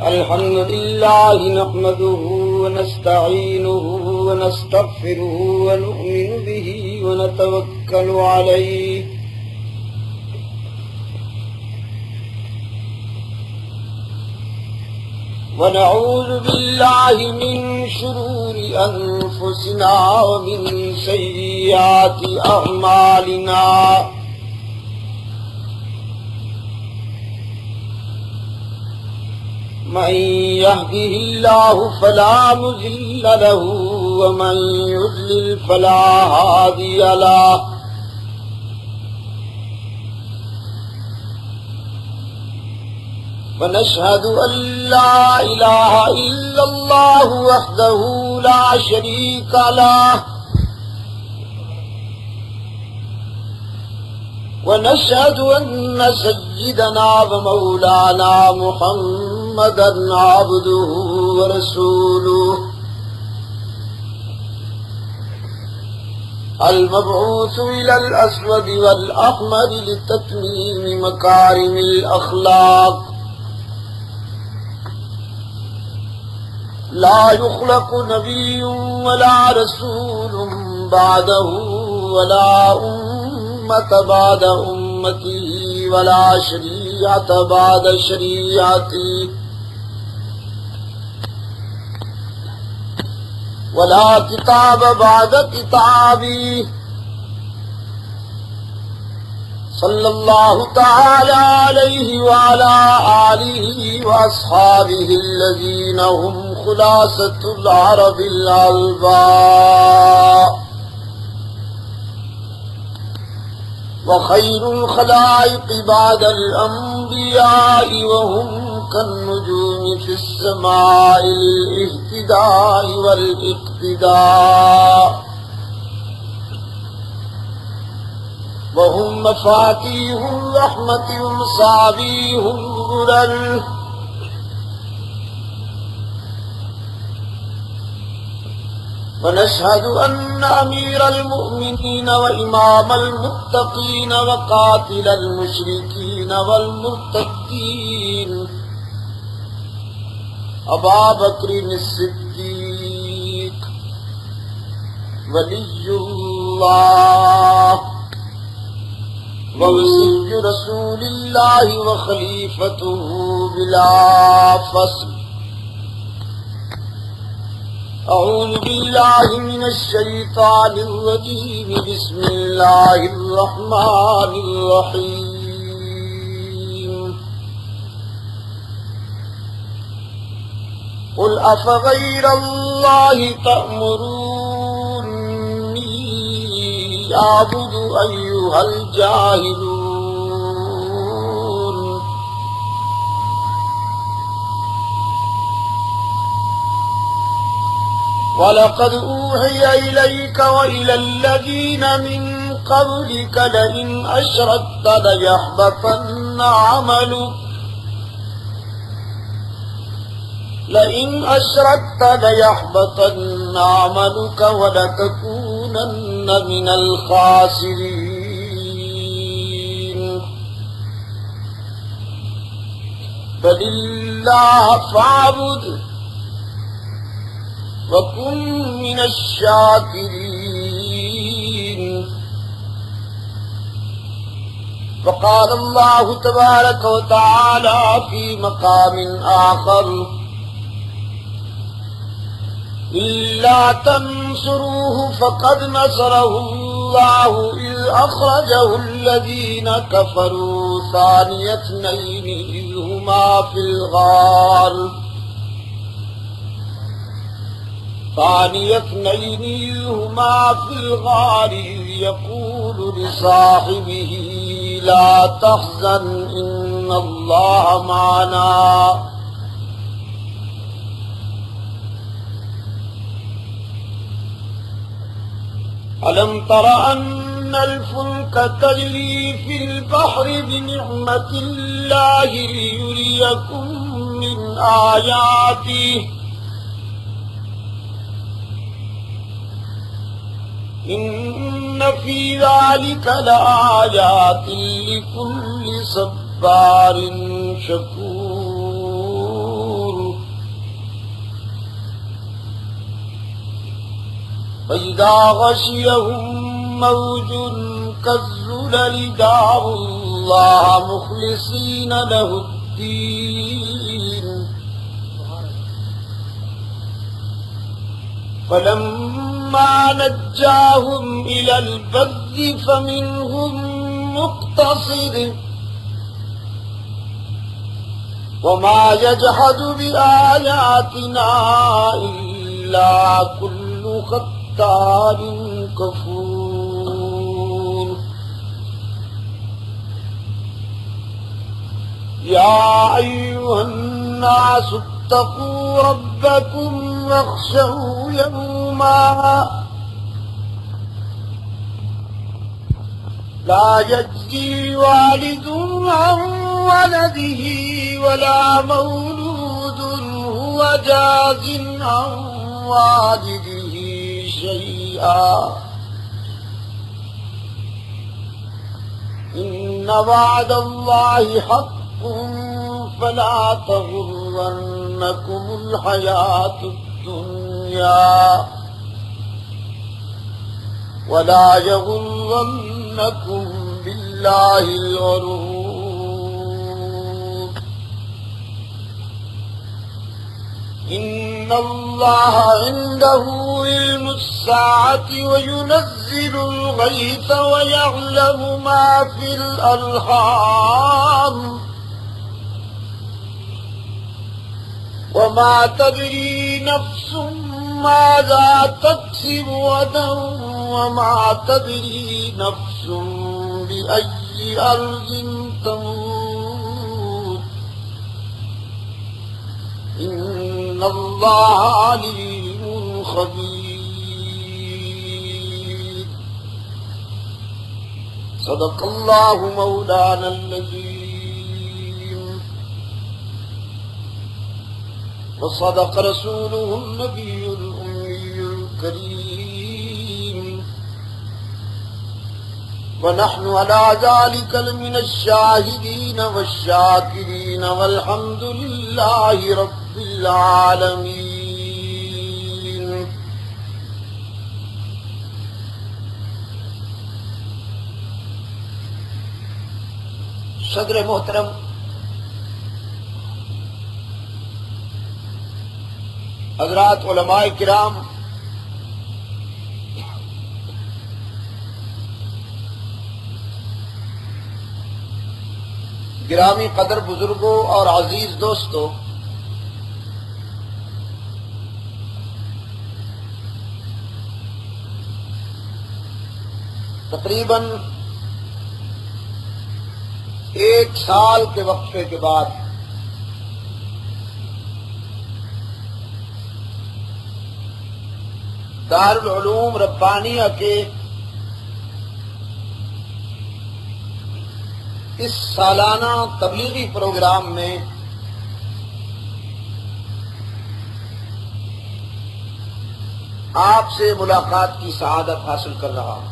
الحمد لله نحمده ونستعينه ونستغفره ونؤمن به ونتوكل عليه ونعوذ بالله من شرور أنفسنا ومن سيئات أعمالنا من يهده الله فلا مضل له ومن يضلل فلا هادي له ونشهد أن لا إله إلا الله وحده لا شريك له ونشهد أن سيدنا ومولانا محمدا عبده ورسوله المبعوث إلى الأسود والأحمر لتتميم مكارم الأخلاق لا يخلق نبي ولا رسول بعده ولا أمة بعد أمته ولا شريعة بعد شريعته ولا كتاب بعد كتابه صلى الله تعالى عليه وعلى آله وأصحابه الذين هم خلاصة العرب الألباء وخير الخلائق بعد الأنبياء وهم كالنجوم في السماء للاهتداء والاقتداء وهم مفاتيح الرحمة ومصابيح الغرر ونشهد أن أمير المؤمنين وإمام المتقين وقاتل المشركين والمرتدين أبا بكر الصديق ولي الله ووصي رسول الله وخليفته بلا فصل أعوذ بالله من الشيطان الرجيم بسم الله الرحمن الرحيم قل أفغير الله تأمروني أعبد أيها الجاهلون وَلَقَدْ أُوحِيَ إِلَيْكَ وَإِلَى الَّذِينَ مِنْ قَبْلِكَ لَئِنْ أَشْرَكْتَ لَيَحْبَطَنَّ عَمَلُكَ وَلَتَكُونَنَّ مِنَ الْخَاسِرِينَ بَلِ اللَّهَ فَاعْبُدْ وَكُن مِّنَ الشَّاكِرِينَ وقال الله تبارك وتعالى في مقام آخر إلا تنصروه فقد نصره الله إذ أخرجه الذين كفروا ثاني اثنين إذ هما في الغار إذ يقول لصاحبه لا تحزن إن الله معنا ألم تر أن الفلك تجري في البحر بنعمة الله ليريكم من آياته إن في ذلك لآيات لكل صبار شكور فإذا غشيهم موج كالظلل دعوا الله مخلصين له الدين فلما نجاهم إلى البر فمنهم مقتصد وما يجحد بآياتنا إلا كل ختار كفور يا أيها الناس اتقوا ربكم واخشوا يوما لا يجزي والد عن ولده ولا مولود هو جاز عن والده شيئا إن وعد الله حق فلا تغرنكم الحياة الدنيا ولا يغرنكم بالله الغرور إن الله عنده علم الساعة وينزل الغيث ويعلم ما في الأرحام وما تدري نفس ماذا تكسب غدا وما تدري نفس بأي أرض تموت إن الله عليم خبير صدق الله مولانا العظيم وصدق رسوله النبي الأمي الكريم ونحن على ذلك لمن الشاهدين والشاكرين والحمد لله رب العالمين صدر محترم حضرات علماء کرام، گرامی قدر بزرگوں اور عزیز دوستوں، تقریباً 1 سال کے وقفے کے بعد دارالعلوم ربانیہ کے اس سالانہ تبلیغی پروگرام میں آپ سے ملاقات کی سعادت حاصل کر رہا ہوں۔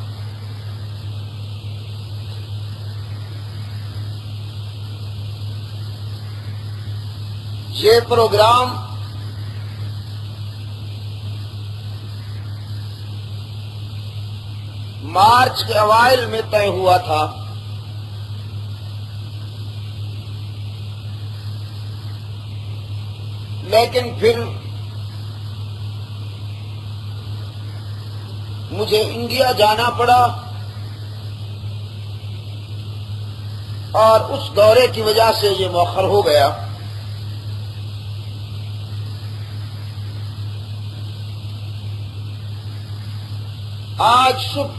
یہ پروگرام مارچ کے اوائل میں طے ہوا تھا، لیکن پھر مجھے انڈیا جانا پڑا اور اس دورے کی وجہ سے یہ مؤخر ہو گیا۔ آج صبح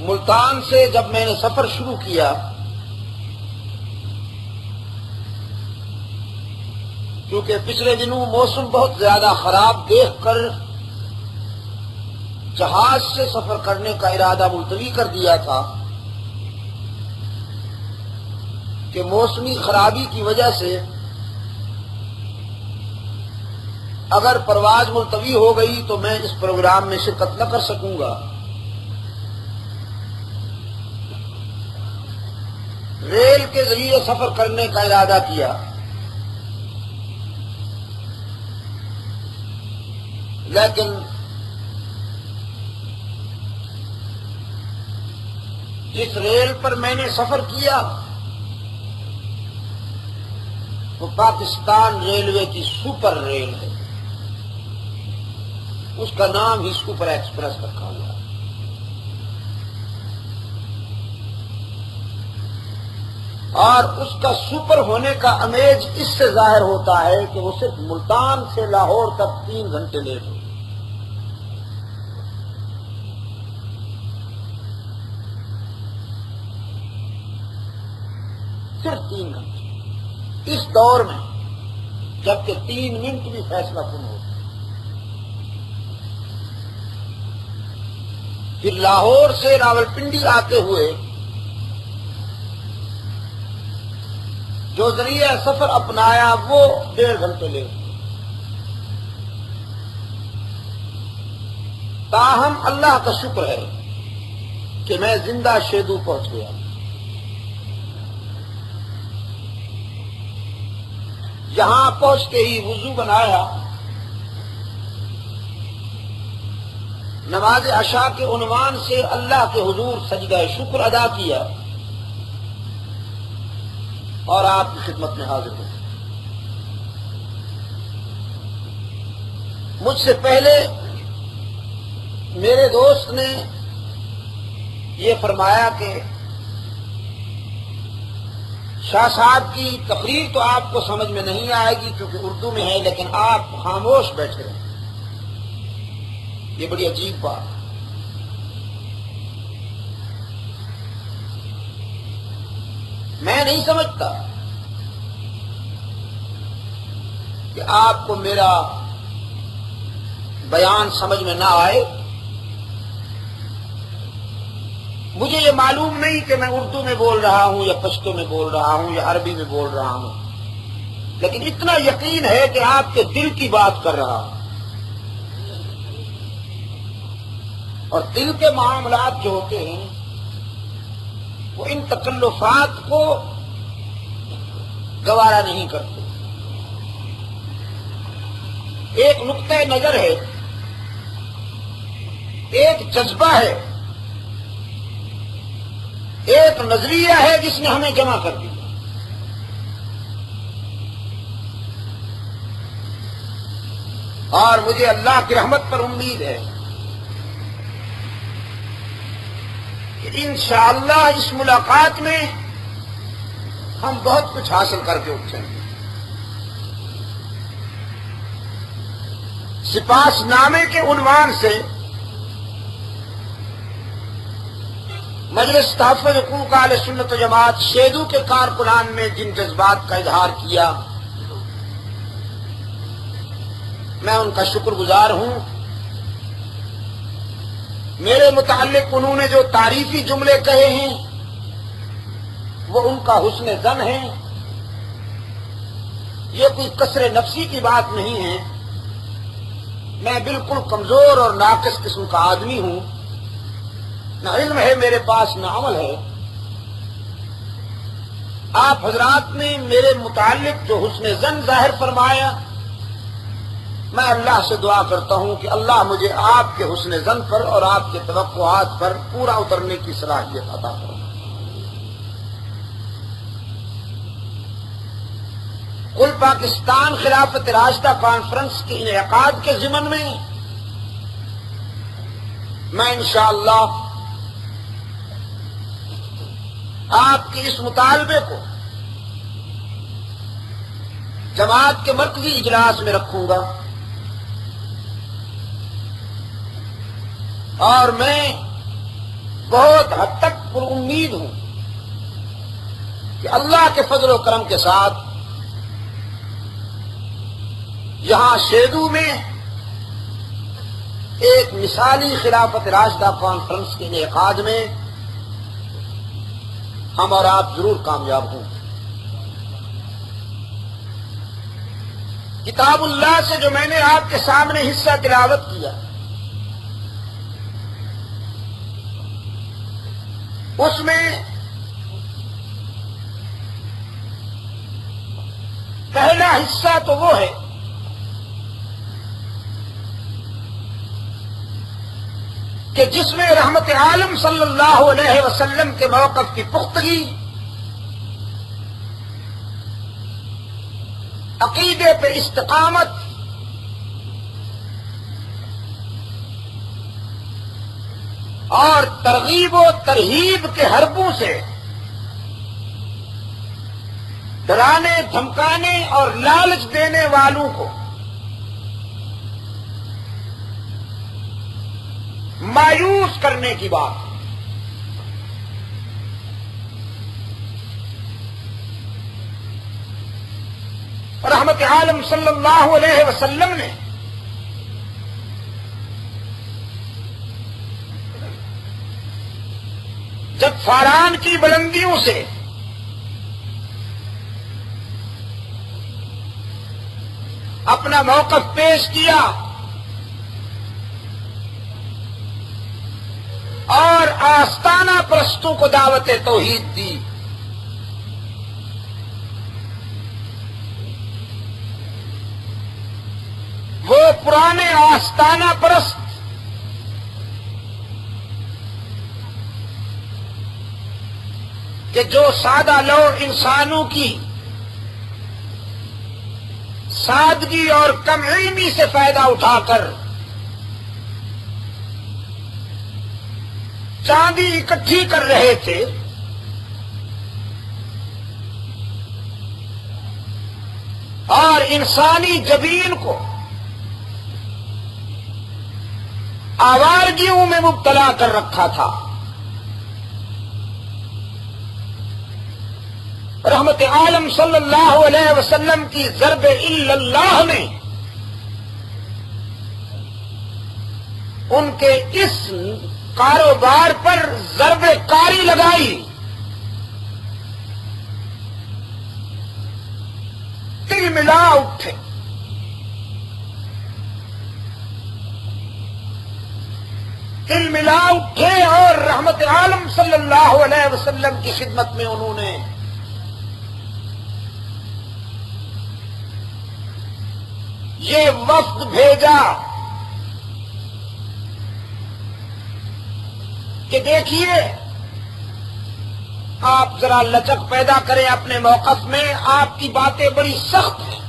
ملتان سے جب میں نے سفر شروع کیا کیونکہ پچھلے دنوں موسم بہت زیادہ خراب دیکھ کر جہاز سے سفر کرنے کا ارادہ ملتوی کر دیا تھا کہ موسمی خرابی کی وجہ سے اگر پرواز ملتوی ہو گئی تو میں اس پروگرام میں شرکت نہ کر سکوں گا۔ ریل کے ذریعے سفر کرنے کا ارادہ کیا، لیکن جس ریل پر میں نے سفر کیا وہ پاکستان ریلوے کی سپر ریل ہے، اس کا نام ہی سپر ایکسپریس رکھا ہوا ہے۔ اور اس کا سپر ہونے کا امیج اس سے ظاہر ہوتا ہے کہ وہ صرف ملتان سے لاہور تک 3 گھنٹے لیٹ ہو، صرف 3 گھنٹے اس دور میں، جبکہ 3 منٹ بھی فیصلہ کن ہو۔ پھر لاہور سے راولپنڈی آتے ہوئے جو ذریعہ سفر اپنایا وہ 1.5 گھنٹے لیٹ۔ تاہم اللہ کا شکر ہے کہ میں زندہ شیدو پہنچ گیا۔ یہاں پہنچتے ہی وضو بنایا، نماز عشاء کے عنوان سے اللہ کے حضور سجدہ شکر ادا کیا اور آپ کی خدمت میں حاضر ہوں۔ مجھ سے پہلے میرے دوست نے یہ فرمایا کہ شاہ صاحب کی تقریر تو آپ کو سمجھ میں نہیں آئے گی کیونکہ اردو میں ہے، لیکن آپ خاموش بیٹھے رہیں۔ یہ بڑی عجیب بات۔ میں نہیں سمجھتا کہ آپ کو میرا بیان سمجھ میں نہ آئے۔ مجھے یہ معلوم نہیں کہ میں اردو میں بول رہا ہوں یا پشتو میں بول رہا ہوں یا عربی میں بول رہا ہوں، لیکن اتنا یقین ہے کہ آپ کے دل کی بات کر رہا ہوں۔ اور دل کے معاملات جو ہوتے ہیں وہ ان تکلفات کو گوارا نہیں کرتے۔ ایک نقطہ نظر ہے، ایک جذبہ ہے، ایک نظریہ ہے جس نے ہمیں جمع کر دیا۔ اور مجھے اللہ کی رحمت پر امید ہے کہ انشاءاللہ اس ملاقات میں ہم بہت کچھ حاصل کر کے اٹھیں گے۔ سپاس نامے کے عنوان سے مجلس تحفظ حقوق اہل سنت و جماعت شیدو کے کارکنان نے جن جذبات کا اظہار کیا، میں ان کا شکر گزار ہوں۔ میرے متعلق انہوں نے جو تعریفی جملے کہے ہیں وہ ان کا حسن ظن ہے، یہ کوئی کثر نفسی کی بات نہیں ہے۔ میں بالکل کمزور اور ناقص قسم کا آدمی ہوں، نہ علم ہے میرے پاس نہ عمل ہے۔ آپ حضرات نے میرے متعلق جو حسن ظن ظاہر فرمایا، میں اللہ سے دعا کرتا ہوں کہ اللہ مجھے آپ کے حسن ظن پر اور آپ کے توقعات پر پورا اترنے کی صلاحیت عطا فرمائے۔ کل پاکستان خلافت راشدہ کانفرنس کے انعقاد کے ضمن میں میں انشاءاللہ آپ کے اس مطالبے کو جماعت کے مرکزی اجلاس میں رکھوں گا، اور میں بہت حد تک پر امید ہوں کہ اللہ کے فضل و کرم کے ساتھ یہاں شیدو میں ایک مثالی خلافت راشدہ کانفرنس کے انعقاد میں ہم اور آپ ضرور کامیاب ہوں۔ کتاب اللہ سے جو میں نے آپ کے سامنے حصہ تلاوت کیا، اس میں پہلا حصہ تو وہ ہے کہ جس میں رحمت عالم صلی اللہ علیہ وسلم کے موقف کی پختگی، عقیدے پہ استقامت، اور ترغیب و ترہیب کے حربوں سے ڈرانے دھمکانے اور لالچ دینے والوں کو مایوس کرنے کی بات۔ رحمت عالم صلی اللہ علیہ وسلم نے جب فاران کی بلندیوں سے اپنا موقف پیش کیا اور آستانہ پرستوں کو دعوت توحید دی، وہ پرانے آستانہ پرست کہ جو سادہ لو انسانوں کی سادگی اور کم علمی سے فائدہ اٹھا کر چاندی اکٹھی کر رہے تھے، اور انسانی جبین کو آوارگیوں میں مبتلا کر رکھا تھا، رحمت عالم صلی اللہ علیہ وسلم کی ضرب الا اللہ نے ان کے اس کاروبار پر ضرب کاری لگائی، تل ملا اٹھے، دل ملا اٹھے، اور رحمت عالم صلی اللہ علیہ وسلم کی خدمت میں انہوں نے یہ وفد بھیجا کہ دیکھیے آپ ذرا لچک پیدا کریں اپنے موقف میں، آپ کی باتیں بڑی سخت ہیں،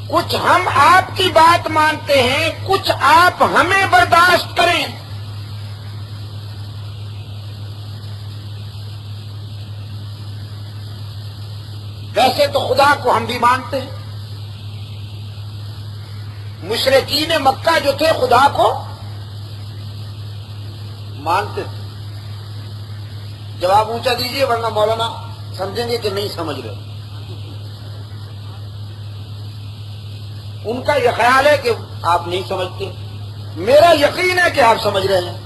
کچھ ہم آپ کی بات مانتے ہیں، کچھ آپ ہمیں برداشت کریں۔ ویسے تو خدا کو ہم بھی مانتے ہیں، مشرکین مکہ جو تھے خدا کو مانتے تھے۔ جواب اونچا دیجئے ورنہ مولانا سمجھیں گے کہ نہیں سمجھ رہے۔ ان کا یہ خیال ہے کہ آپ نہیں سمجھتے، میرا یقین ہے کہ آپ سمجھ رہے ہیں۔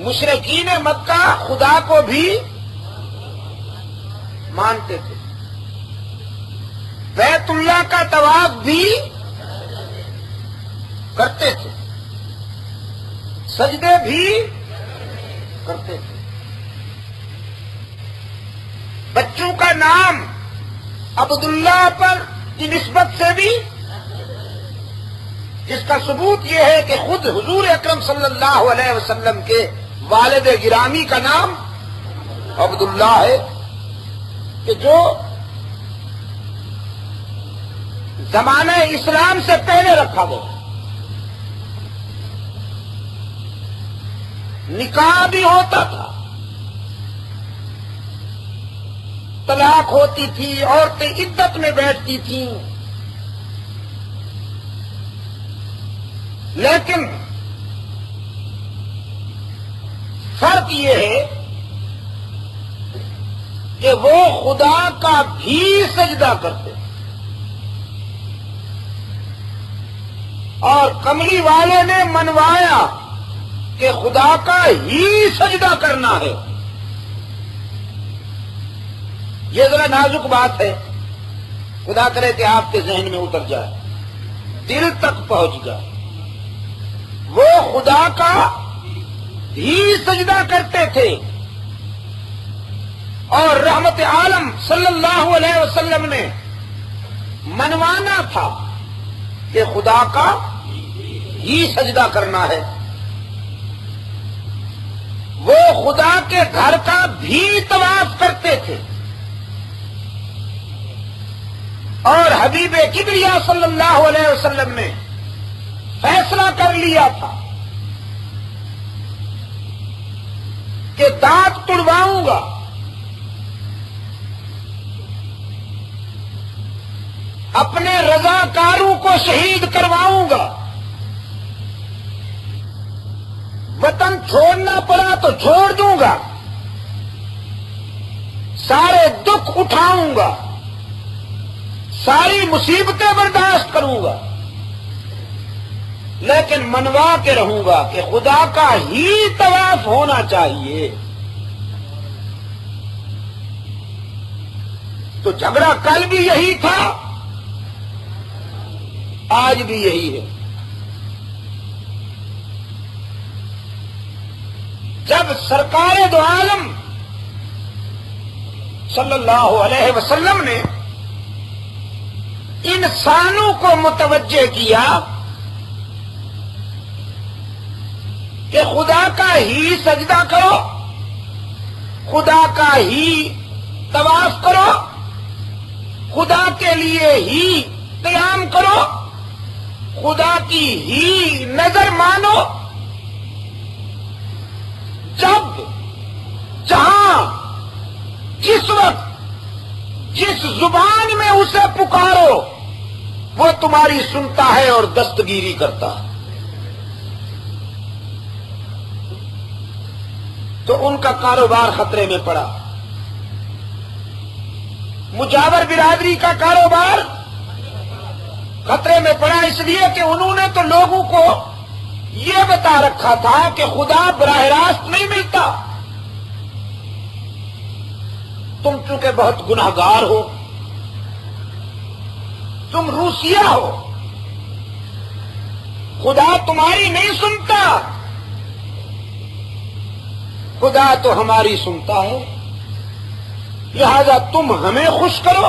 مشرکین مکہ خدا کو بھی مانتے تھے، بیت اللہ کا طواف بھی کرتے تھے، سجدے بھی کرتے تھے، بچوں کا نام عبداللہ پر کی نسبت سے بھی، جس کا ثبوت یہ ہے کہ خود حضور اکرم صلی اللہ علیہ وسلم کے والد گرامی کا نام عبداللہ ہے، کہ جو زمانہ اسلام سے پہلے رکھا گیا۔ نکاح بھی ہوتا تھا، طلاق ہوتی تھی، عورتیں عدت میں بیٹھتی تھیں، لیکن فرق یہ ہے کہ وہ خدا کا بھی سجدہ کرتے اور کملی والے نے منوایا کہ خدا کا ہی سجدہ کرنا ہے۔ یہ ذرا نازک بات ہے، خدا کرے کہ آپ کے ذہن میں اتر جائے، دل تک پہنچ جائے۔ وہ خدا کا ہی سجدہ کرتے تھے، اور رحمت عالم صلی اللہ علیہ وسلم نے منوانا تھا کہ خدا کا ہی سجدہ کرنا ہے۔ وہ خدا کے گھر کا بھی طواف کرتے تھے، اور حبیب کبریا صلی اللہ علیہ وسلم نے فیصلہ کر لیا تھا کہ دانت توڑواؤں گا، اپنے رضاکاروں کو شہید کرواؤں گا، وطن چھوڑنا پڑا تو چھوڑ دوں گا، سارے دکھ اٹھاؤں گا، ساری مصیبتیں برداشت کروں گا، لیکن منوا کے رہوں گا کہ خدا کا ہی طواف ہونا چاہیے۔ تو جھگڑا کل بھی یہی تھا، آج بھی یہی ہے۔ جب سرکار دو عالم صلی اللہ علیہ وسلم نے انسانوں کو متوجہ کیا کہ خدا کا ہی سجدہ کرو، خدا کا ہی طواف کرو، خدا کے لیے ہی قیام کرو، خدا کی ہی نظر مانو، جب جہاں جس وقت جس زبان میں اسے پکارو وہ تمہاری سنتا ہے اور دستگیری کرتا ہے۔ تو ان کا کاروبار خطرے میں پڑا، مجاور برادری کا کاروبار خطرے میں پڑا، اس لیے کہ انہوں نے تو لوگوں کو یہ بتا رکھا تھا کہ خدا براہ راست نہیں ملتا، تم چونکہ بہت گناہگار ہو، تم روسیہ ہو، خدا تمہاری نہیں سنتا، خدا تو ہماری سنتا ہے، لہذا تم ہمیں خوش کرو،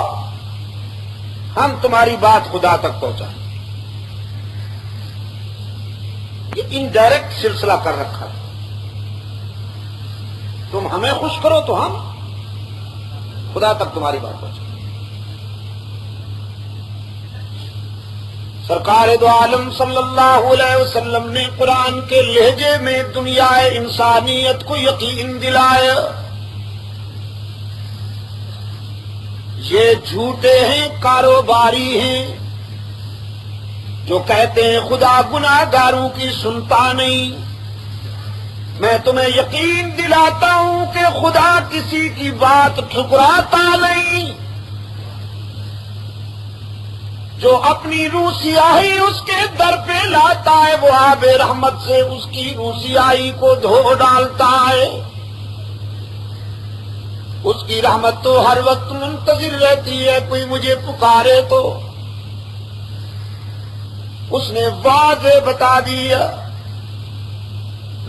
ہم تمہاری بات خدا تک پہنچائیں۔ یہ انڈائریکٹ سلسلہ کر رکھا ہے، تم ہمیں خوش کرو تو ہم خدا تک تمہاری بات پہنچائیں۔ سرکار دو عالم صلی اللہ علیہ وسلم نے قرآن کے لہجے میں دنیا انسانیت کو یقین دلایا، یہ جھوٹے ہیں، کاروباری ہیں، جو کہتے ہیں خدا گناہگاروں کی سنتا نہیں۔ میں تمہیں یقین دلاتا ہوں کہ خدا کسی کی بات ٹھکراتا نہیں، جو اپنی روح سیاہی اس کے در پہ لاتا ہے وہ آب رحمت سے اس کی روح سیاہی کو دھو ڈالتا ہے۔ اس کی رحمت تو ہر وقت منتظر رہتی ہے، کوئی مجھے پکارے تو اس نے واضح بتا دیا،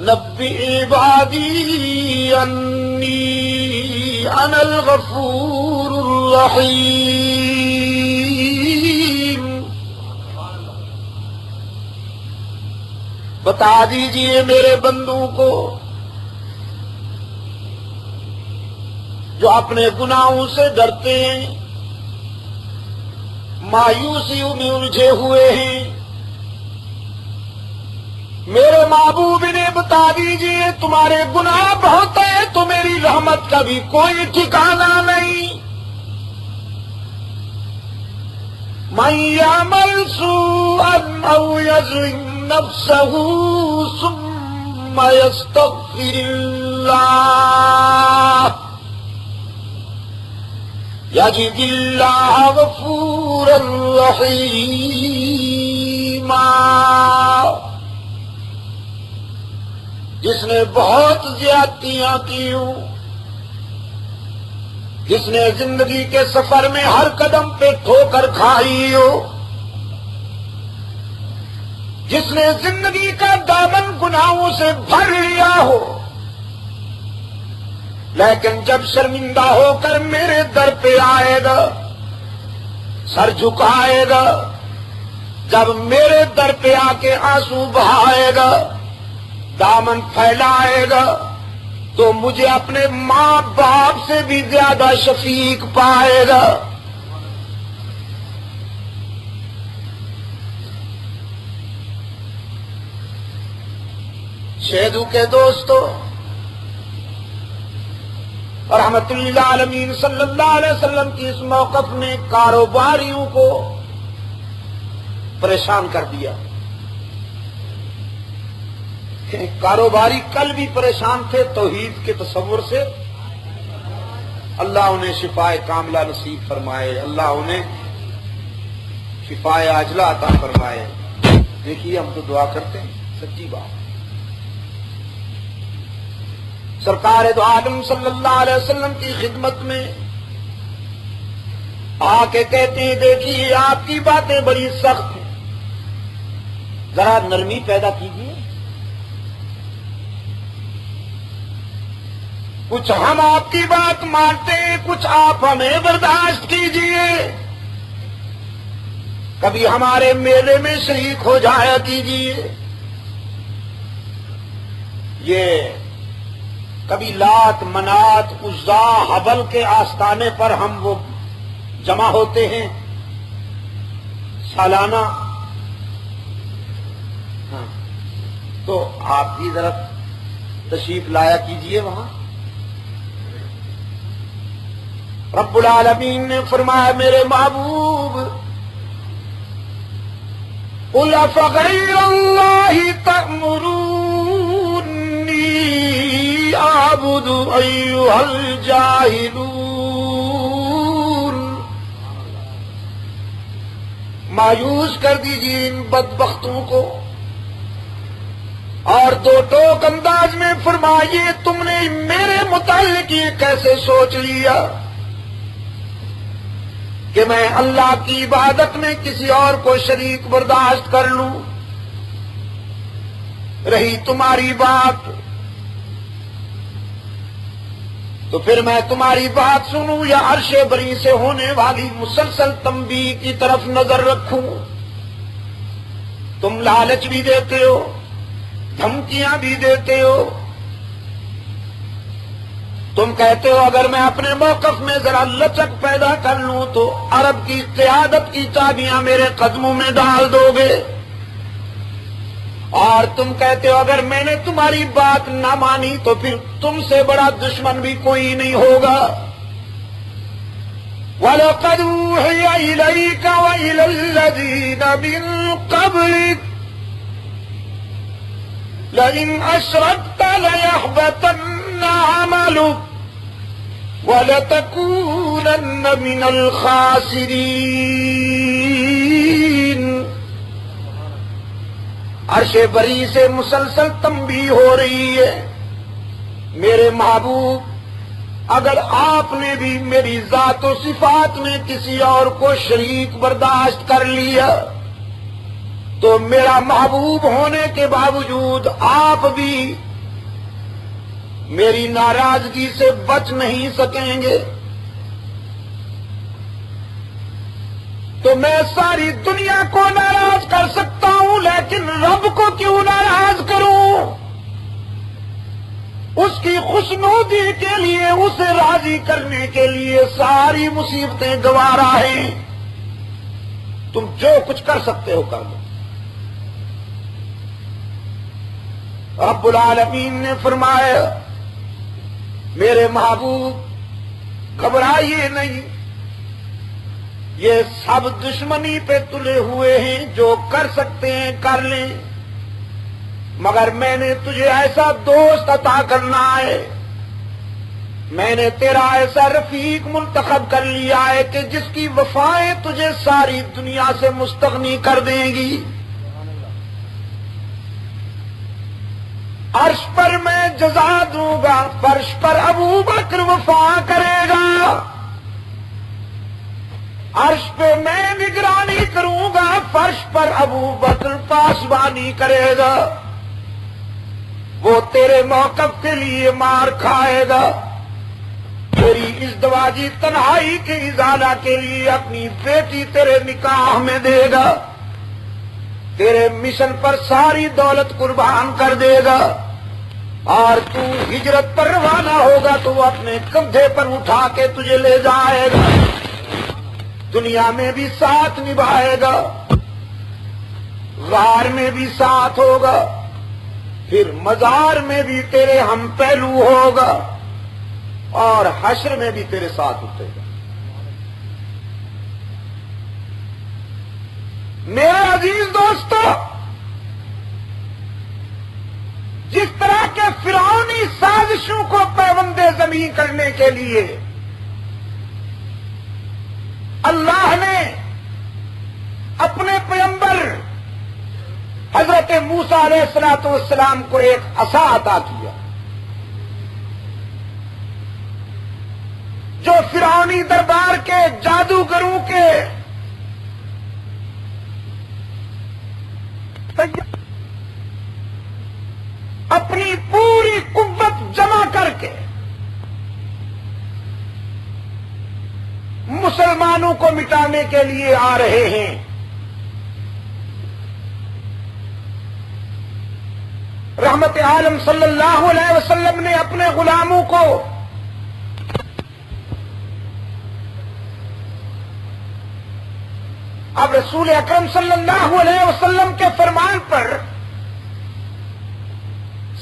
نبی عبادی انی انا الغفور الرحیم، بتا دیجئے میرے بندوں کو جو اپنے گناہوں سے ڈرتے ہیں، مایوسیوں میں الجھے ہوئے ہیں، میرے محبوب نے بتا دیجئے تمہارے گناہ بہت ہیں تو میری رحمت کا بھی کوئی ٹھکانہ نہیں۔ من یعمل سوءا او یظلم نفسه ثم یستغفر اللہ یجد اللہ غفورا رحیما، جس نے بہت زیادتیاں کی ہوں جس نے زندگی کے سفر میں ہر قدم پہ ٹھوکر کھائی ہو، جس نے زندگی کا دامن گناہوں سے بھر لیا ہو، لیکن جب شرمندہ ہو کر میرے در پہ آئے گا، سر جھکائے گا، جب میرے در پہ آ کے آنسو بہائے گا، دامن پھیلائے گا، تو مجھے اپنے ماں باپ سے بھی زیادہ شفیق پائے گا۔ شہدوں کے دوستو، رحمت اللہ عالمین صلی اللہ علیہ وسلم کی اس موقف نے کاروباریوں کو پریشان کر دیا۔ کاروباری کل بھی پریشان تھے توحید کے تصور سے، اللہ انہیں شفائے کاملہ نصیب فرمائے، اللہ انہیں شفائے عاجلہ عطا فرمائے۔ دیکھیے ہم تو دعا کرتے ہیں، سچی بات۔ سرکار دو عالم صلی اللہ علیہ وسلم کی خدمت میں آ کے کہتے ہیں دیکھیے آپ کی باتیں بڑی سخت ہیں، ذرا نرمی پیدا کیجیے، کچھ ہم آپ کی بات مانتے ہیں، کچھ آپ ہمیں برداشت کیجیے، کبھی ہمارے میلے میں شریک ہو جایا کیجیے۔ یہ کبھی لات منات عزا حبل کے آستانے پر ہم وہ جمع ہوتے ہیں سالانہ، تو آپ بھی ذرا تشریف لایا کیجیے وہاں۔ رب العالمین نے فرمایا میرے محبوب قل افغیر اللہ تأمرونی اعبد ایھا الجاہلون، مایوس کر دیجیے ان بدبختوں کو اور دو ٹوک انداز میں فرمائیے تم نے میرے متعلق یہ کیسے سوچ لیا کہ میں اللہ کی عبادت میں کسی اور کو شریک برداشت کر لوں؟ رہی تمہاری بات تو پھر میں تمہاری بات سنوں یا عرش بری سے ہونے والی مسلسل تنبیہ کی طرف نظر رکھوں؟ تم لالچ بھی دیتے ہو، دھمکیاں بھی دیتے ہو، تم کہتے ہو اگر میں اپنے موقف میں ذرا لچک پیدا کر لوں تو عرب کی قیادت کی چابیاں میرے قدموں میں ڈال دو گے، اور تم کہتے ہو اگر میں نے تمہاری بات نہ مانی تو پھر تم سے بڑا دشمن بھی کوئی نہیں ہوگا۔ وَلَقَدْ أُوحِيَ إِلَيْكَ وَإِلَى الَّذِينَ مِن قَبْلِكَ لَئِنْ أَشْرَكْتَ لَيَحْبَطَنَّ عَمَلُكَ وَلَتَكُونَنَّ مِنَ الْخَاسِرِينَ۔ عرش بری سے مسلسل تنبیہ ہو رہی ہے میرے محبوب اگر آپ نے بھی میری ذات و صفات میں کسی اور کو شریک برداشت کر لیا تو میرا محبوب ہونے کے باوجود آپ بھی میری ناراضگی سے بچ نہیں سکیں گے۔ تو میں ساری دنیا کو ناراض کر سکتا ہوں لیکن رب کو کیوں ناراض کروں؟ اس کی خوشنودی کے لیے، اسے راضی کرنے کے لیے ساری مصیبتیں گوارا ہیں۔ تم جو کچھ کر سکتے ہو کر لو۔ رب العالمین نے فرمایا میرے محبوب گھبرائیے نہیں، یہ سب دشمنی پہ تلے ہوئے ہیں، جو کر سکتے ہیں کر لیں، مگر میں نے تجھے ایسا دوست عطا کرنا ہے، میں نے تیرا ایسا رفیق منتخب کر لیا ہے کہ جس کی وفائیں تجھے ساری دنیا سے مستغنی کر دیں گی۔ عرش پر میں جزا دوں گا، فرش پر ابو بکر وفا کرے گا۔ عرش پہ میں نگرانی کروں گا، فرش پر ابو بکر پاسبانی کرے گا، وہ تیرے موقف کے لیے مار کھائے گا، تیری ازدواجی تنہائی کی ازالہ کے لیے اپنی بیٹی تیرے نکاح میں دے گا، تیرے مشن پر ساری دولت قربان کر دے گا، اور تو ہجرت پر روانہ ہوگا تو وہ اپنے کندھے پر اٹھا کے تجھے لے جائے گا، دنیا میں بھی ساتھ نبھائے گا، غار میں بھی ساتھ ہوگا، پھر مزار میں بھی تیرے ہم پہلو ہوگا، اور حشر میں بھی تیرے ساتھ اٹھے گا۔ میرے عزیز دوستو، جس طرح کے فرعونی سازشوں کو پیوند زمین کرنے کے لیے اللہ نے اپنے پیغمبر حضرت موسیٰ علیہ السلام کو ایک عصا عطا کیا، جو فرعونی دربار کے جادوگروں کے اپنی پوری قوت جمع کر کے مسلمانوں کو مٹانے کے لیے آ رہے ہیں۔ رحمت عالم صلی اللہ علیہ وسلم نے اپنے غلاموں کو اب رسول اکرم صلی اللہ علیہ وسلم کے فرمان پر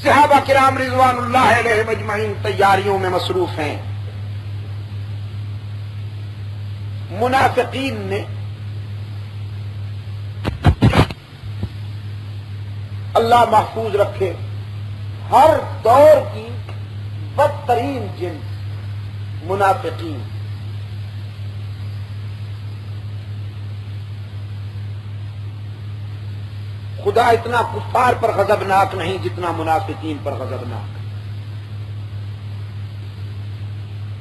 صحابہ کرام رضوان اللہ علیہ مجمعین تیاریوں میں مصروف ہیں۔ منافقین نے اللہ محفوظ رکھے ہر دور کی بدترین جنس منافقین، خدا اتنا کفار پر غضبناک نہیں جتنا منافقین پر غضبناک،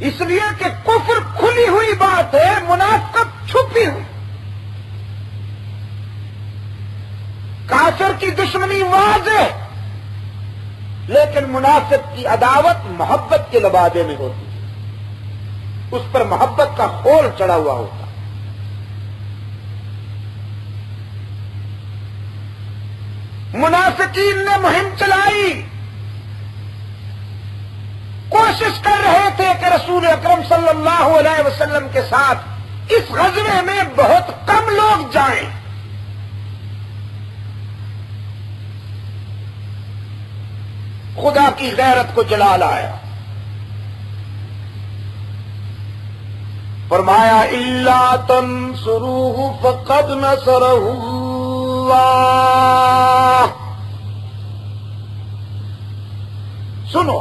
اس لیے کہ کفر کھلی ہوئی بات ہے، منافقت چھپی ہوئی، کافر کی دشمنی واضح، لیکن منافق کی عداوت محبت کے لبادے میں ہوتی ہے، اس پر محبت کا خول چڑھا ہوا ہوتا۔ منافقین نے مہم چلائی، کوشش کر رہے تھے کہ رسول اکرم صلی اللہ علیہ وسلم کے ساتھ اس غزوے میں بہت کم لوگ جائیں، خدا کی غیرت کو جلا لایا، فرمایا الا تنصروه فقد نصره اللہ۔ سنو،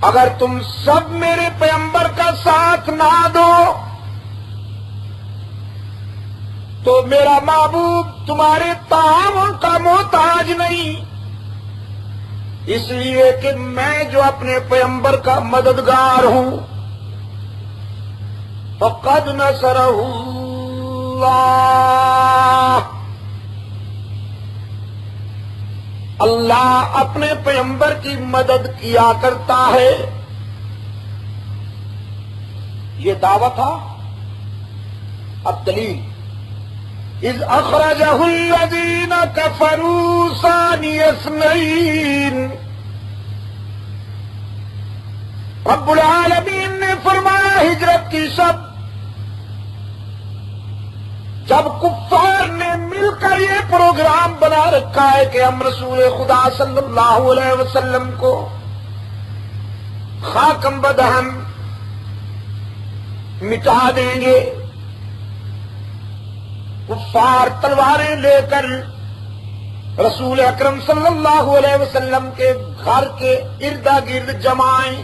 اگر تم سب میرے پیغمبر کا ساتھ نہ دو تو میرا محبوب تمہارے تعاون کا محتاج نہیں، اس لیے کہ میں جو اپنے پیغمبر کا مددگار ہوں۔ فقد نصرہ اللہ، اللہ اپنے پیغمبر کی مدد کیا کرتا ہے۔ یہ دعویٰ تھا، اب دلیل، اذ اخرجہ الذین کفروا ثانی اثنین، رب العالمین نے فرمایا ہجرت کی شب جب کفار نے مل کر یہ پروگرام بنا رکھا ہے کہ ہم رسول خدا صلی اللہ علیہ وسلم کو خاکم بدہن مٹا دیں گے، کفار تلواریں لے کر رسول اکرم صلی اللہ علیہ وسلم کے گھر کے ارد گرد جمائیں۔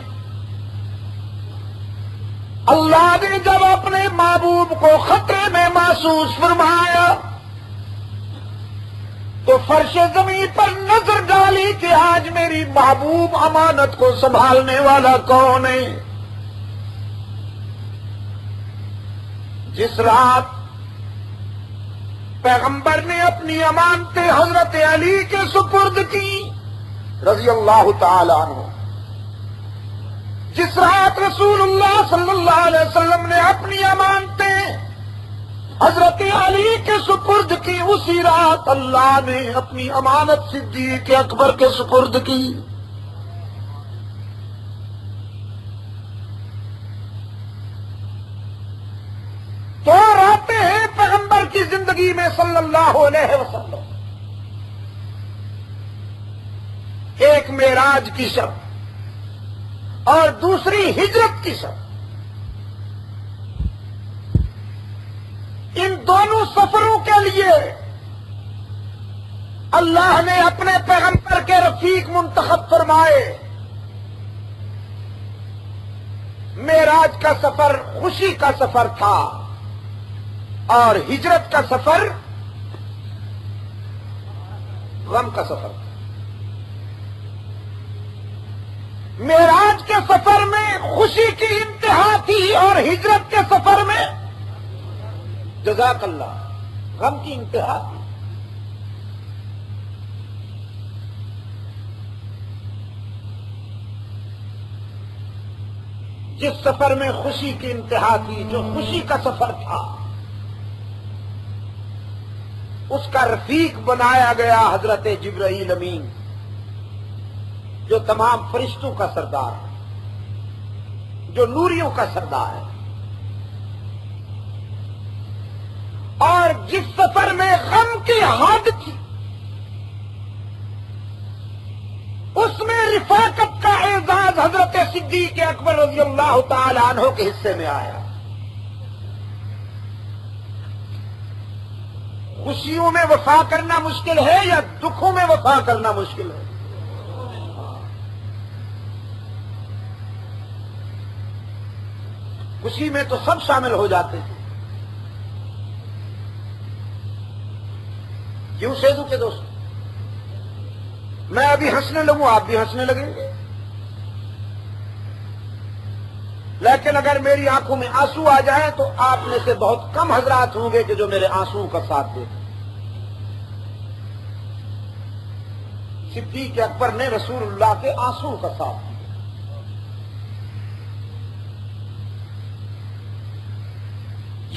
اللہ نے جب اپنے محبوب کو خطرے میں محسوس فرمایا تو فرش زمین پر نظر ڈالی کہ آج میری محبوب محبوب امانت کو سنبھالنے والا کون ہے؟ جس رات پیغمبر نے اپنی امانتیں حضرت علی کے سپرد کی رضی اللہ تعالی عنہ، جس رات رسول اللہ صلی اللہ علیہ وسلم نے اپنی امانتیں حضرت علی کے سپرد کی، اسی رات اللہ نے اپنی امانت صدیق اکبر کے سپرد کی۔ تو راتیں ہیں پیغمبر کی زندگی میں صلی اللہ علیہ وسلم، ایک معراج کی شب اور دوسری ہجرت کی شب۔ ان دونوں سفروں کے لیے اللہ نے اپنے پیغمبر کے رفیق منتخب فرمائے۔ معراج کا سفر خوشی کا سفر تھا اور ہجرت کا سفر غم کا سفر تھا۔ معراج کے سفر میں خوشی کی انتہا تھی اور ہجرت کے سفر میں جزاک اللہ غم کی انتہا تھی۔ جس سفر میں خوشی کی انتہا تھی، جو خوشی کا سفر تھا، اس کا رفیق بنایا گیا حضرت جبرائیل امین، جو تمام فرشتوں کا سردار ہے، جو نوریوں کا سردار ہے۔ اور جس سفر میں غم کی حد تھی، اس میں رفاقت کا اعزاز حضرت صدیق اکبر رضی اللہ تعالی عنہ کے حصے میں آیا۔ خوشیوں میں وفا کرنا مشکل ہے یا دکھوں میں وفا کرنا مشکل ہے؟ خوشی میں تو سب شامل ہو جاتے تھے۔ کیوں سیدو کے دوست؟ میں ابھی ہنسنے لگوں آپ بھی ہنسنے لگیں گے، لیکن اگر میری آنکھوں میں آنسو آ جائیں تو آپ میں سے بہت کم حضرات ہوں گے کہ جو میرے آنسوؤں کا ساتھ دیں۔ صدیق اکبر نے رسول اللہ کے آنسوؤں کا ساتھ دیا۔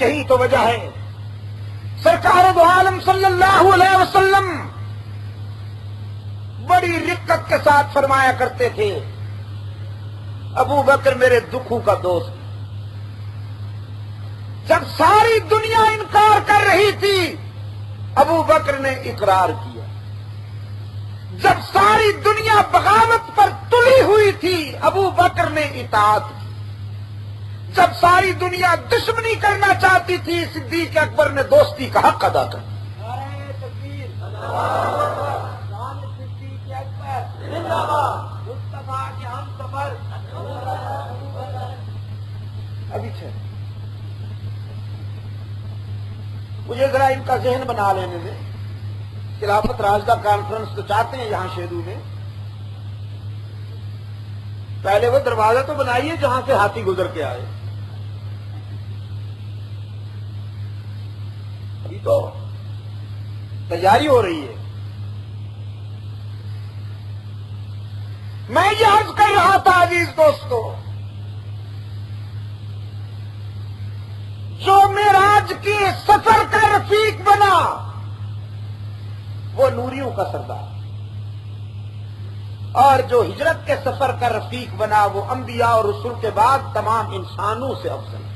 یہی تو وجہ ہے سرکار دو عالم صلی اللہ علیہ وسلم بڑی رقت کے ساتھ فرمایا کرتے تھے، ابو بکر میرے دکھوں کا دوست۔ جب ساری دنیا انکار کر رہی تھی، ابو بکر نے اقرار کیا۔ جب ساری دنیا بغاوت پر تلی ہوئی تھی، ابو بکر نے اطاعت کی۔ جب ساری دنیا دشمنی کرنا چاہتی تھی، صدیق اکبر نے دوستی کا حق ادا کر دیا۔ ابھی مجھے ذرا ان کا ذہن بنا لینے دیں۔ خلافت راشدہ کانفرنس تو چاہتے ہیں یہاں شیدو میں، پہلے وہ دروازہ تو بنائیے جہاں سے ہاتھی گزر کے آئے۔ ابھی تو تیاری ہو رہی ہے۔ میں یہ عرض کر رہا تھا عزیز دوستو، جو معراج کے سفر کا رفیق بنا وہ نوریوں کا سردار، اور جو ہجرت کے سفر کا رفیق بنا وہ انبیاء اور رسول کے بعد تمام انسانوں سے افضل ہے۔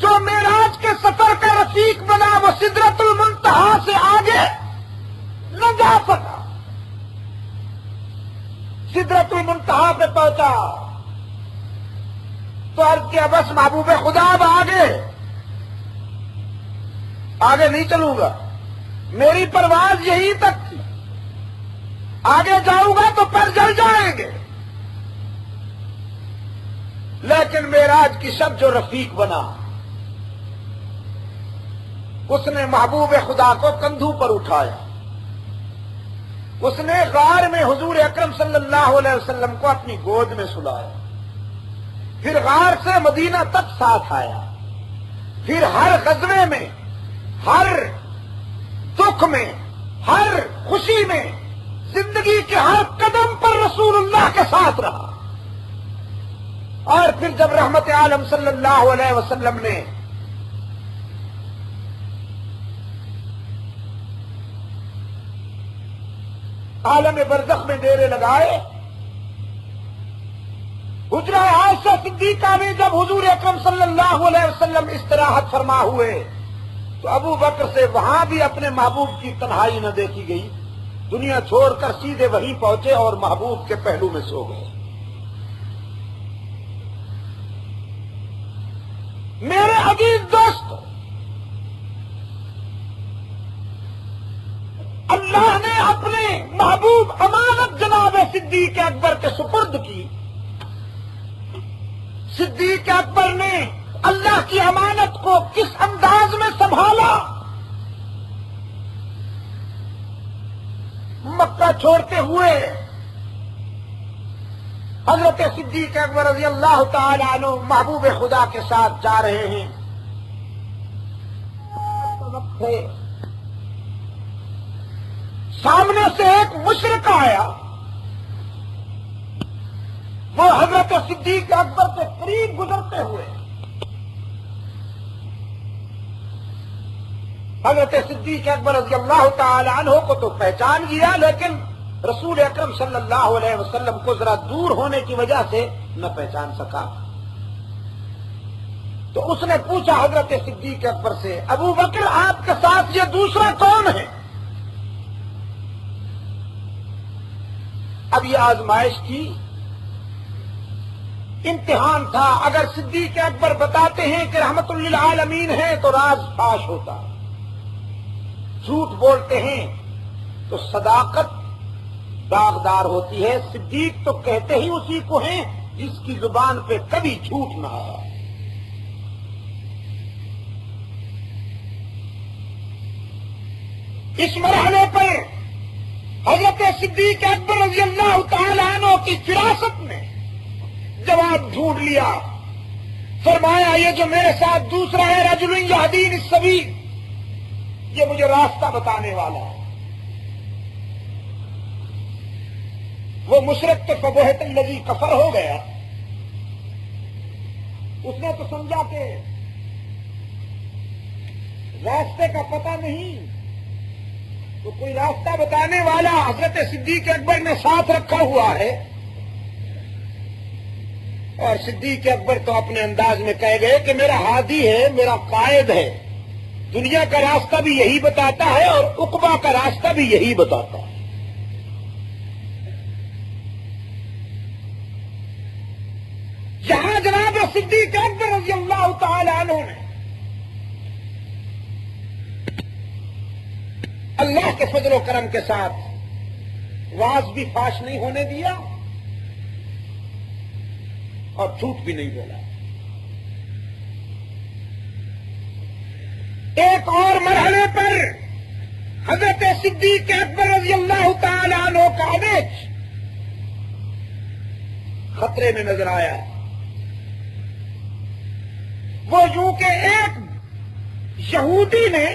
جو معراج کے سفر کا رفیق بنا وہ سدرۃ المنتہا سے آگے نہ جا سکا، سدرۃ المنتہا پہ پہنچا تو عرض کیا بس محبوب خدا اب آگے نہیں چلوں گا، میری پرواز یہی تک تھی، آگے جاؤں گا تو پر جل جائیں گے۔ لیکن معراج کی شب جو رفیق بنا، اس نے محبوب خدا کو کندھوں پر اٹھایا اس نے غار میں حضور اکرم صلی اللہ علیہ وسلم کو اپنی گود میں سلایا، پھر غار سے مدینہ تک ساتھ آیا، پھر ہر غزوے میں، ہر دکھ میں، ہر خوشی میں، زندگی کے ہر قدم پر رسول اللہ کے ساتھ رہا۔ اور پھر جب رحمت عالم صلی اللہ علیہ وسلم نے عالم برزخ میں ڈیرے لگائے، حجرہ عائشہ صدیقہ میں جب حضور اکرم صلی اللہ علیہ وسلم استراحت فرما ہوئے تو ابو بکر سے وہاں بھی اپنے محبوب کی تنہائی نہ دیکھی گئی، دنیا چھوڑ کر سیدھے وہیں پہنچے اور محبوب کے پہلو میں سو گئے۔ میرے عزیز دوست، اللہ نے اپنے محبوب امانت جناب صدیق اکبر کے سپرد کی۔ صدیق اکبر نے اللہ کی امانت کو کس انداز میں سنبھالا؟ مکہ چھوڑتے ہوئے حضرت صدیق اکبر رضی اللہ تعالی عنہ محبوب خدا کے ساتھ جا رہے ہیں، سامنے سے ایک مشرک آیا، وہ حضرت صدیق اکبر کے قریب گزرتے ہوئے حضرت صدیق اکبر رضی اللہ تعالی عنہ کو تو پہچان گیا، لیکن رسول اکرم صلی اللہ علیہ وسلم کو ذرا دور ہونے کی وجہ سے نہ پہچان سکا۔ تو اس نے پوچھا حضرت صدیق اکبر سے، ابو بکر آپ کے ساتھ یہ دوسرا کون ہے؟ اب یہ آزمائش تھی، امتحان تھا۔ اگر صدیق اکبر بتاتے ہیں کہ رحمت للعالمین ہے تو راز فاش ہوتا، جھوٹ بولتے ہیں تو صداقت داغدار ہوتی ہے۔ صدیق تو کہتے ہی اسی کو ہیں جس کی زبان پہ کبھی جھوٹ نہ آیا۔ اس مرحلے پر حضرت صدیق اکبر رضی اللہ تعالی عنہ کی فراست نے جواب ڈھونڈ لیا، فرمایا یہ جو میرے ساتھ دوسرا ہے رجل یہدین السبیل، یہ مجھے راستہ بتانے والا ہے۔ وہ مشرک تو فبہت الذی کفر ہو گیا، اس نے تو سمجھا کہ راستے کا پتہ نہیں، تو کوئی راستہ بتانے والا حضرت صدیق اکبر نے ساتھ رکھا ہوا ہے۔ اور صدیق اکبر تو اپنے انداز میں کہہ گئے کہ میرا ہادی ہے، میرا قائد ہے، دنیا کا راستہ بھی یہی بتاتا ہے اور عقبہ کا راستہ بھی یہی بتاتا ہے۔ جہاں جناب صدیق اکبر رضی اللہ تعالی عنہ نے اللہ کے فضل و کرم کے ساتھ راز بھی فاش نہیں ہونے دیا اور جھوٹ بھی نہیں بولا، ایک اور مرحلے پر حضرت صدیق اکبر رضی اللہ تعالی عنہ کا امیج خطرے میں نظر آیا۔ وہ یوں کہ ایک یہودی نے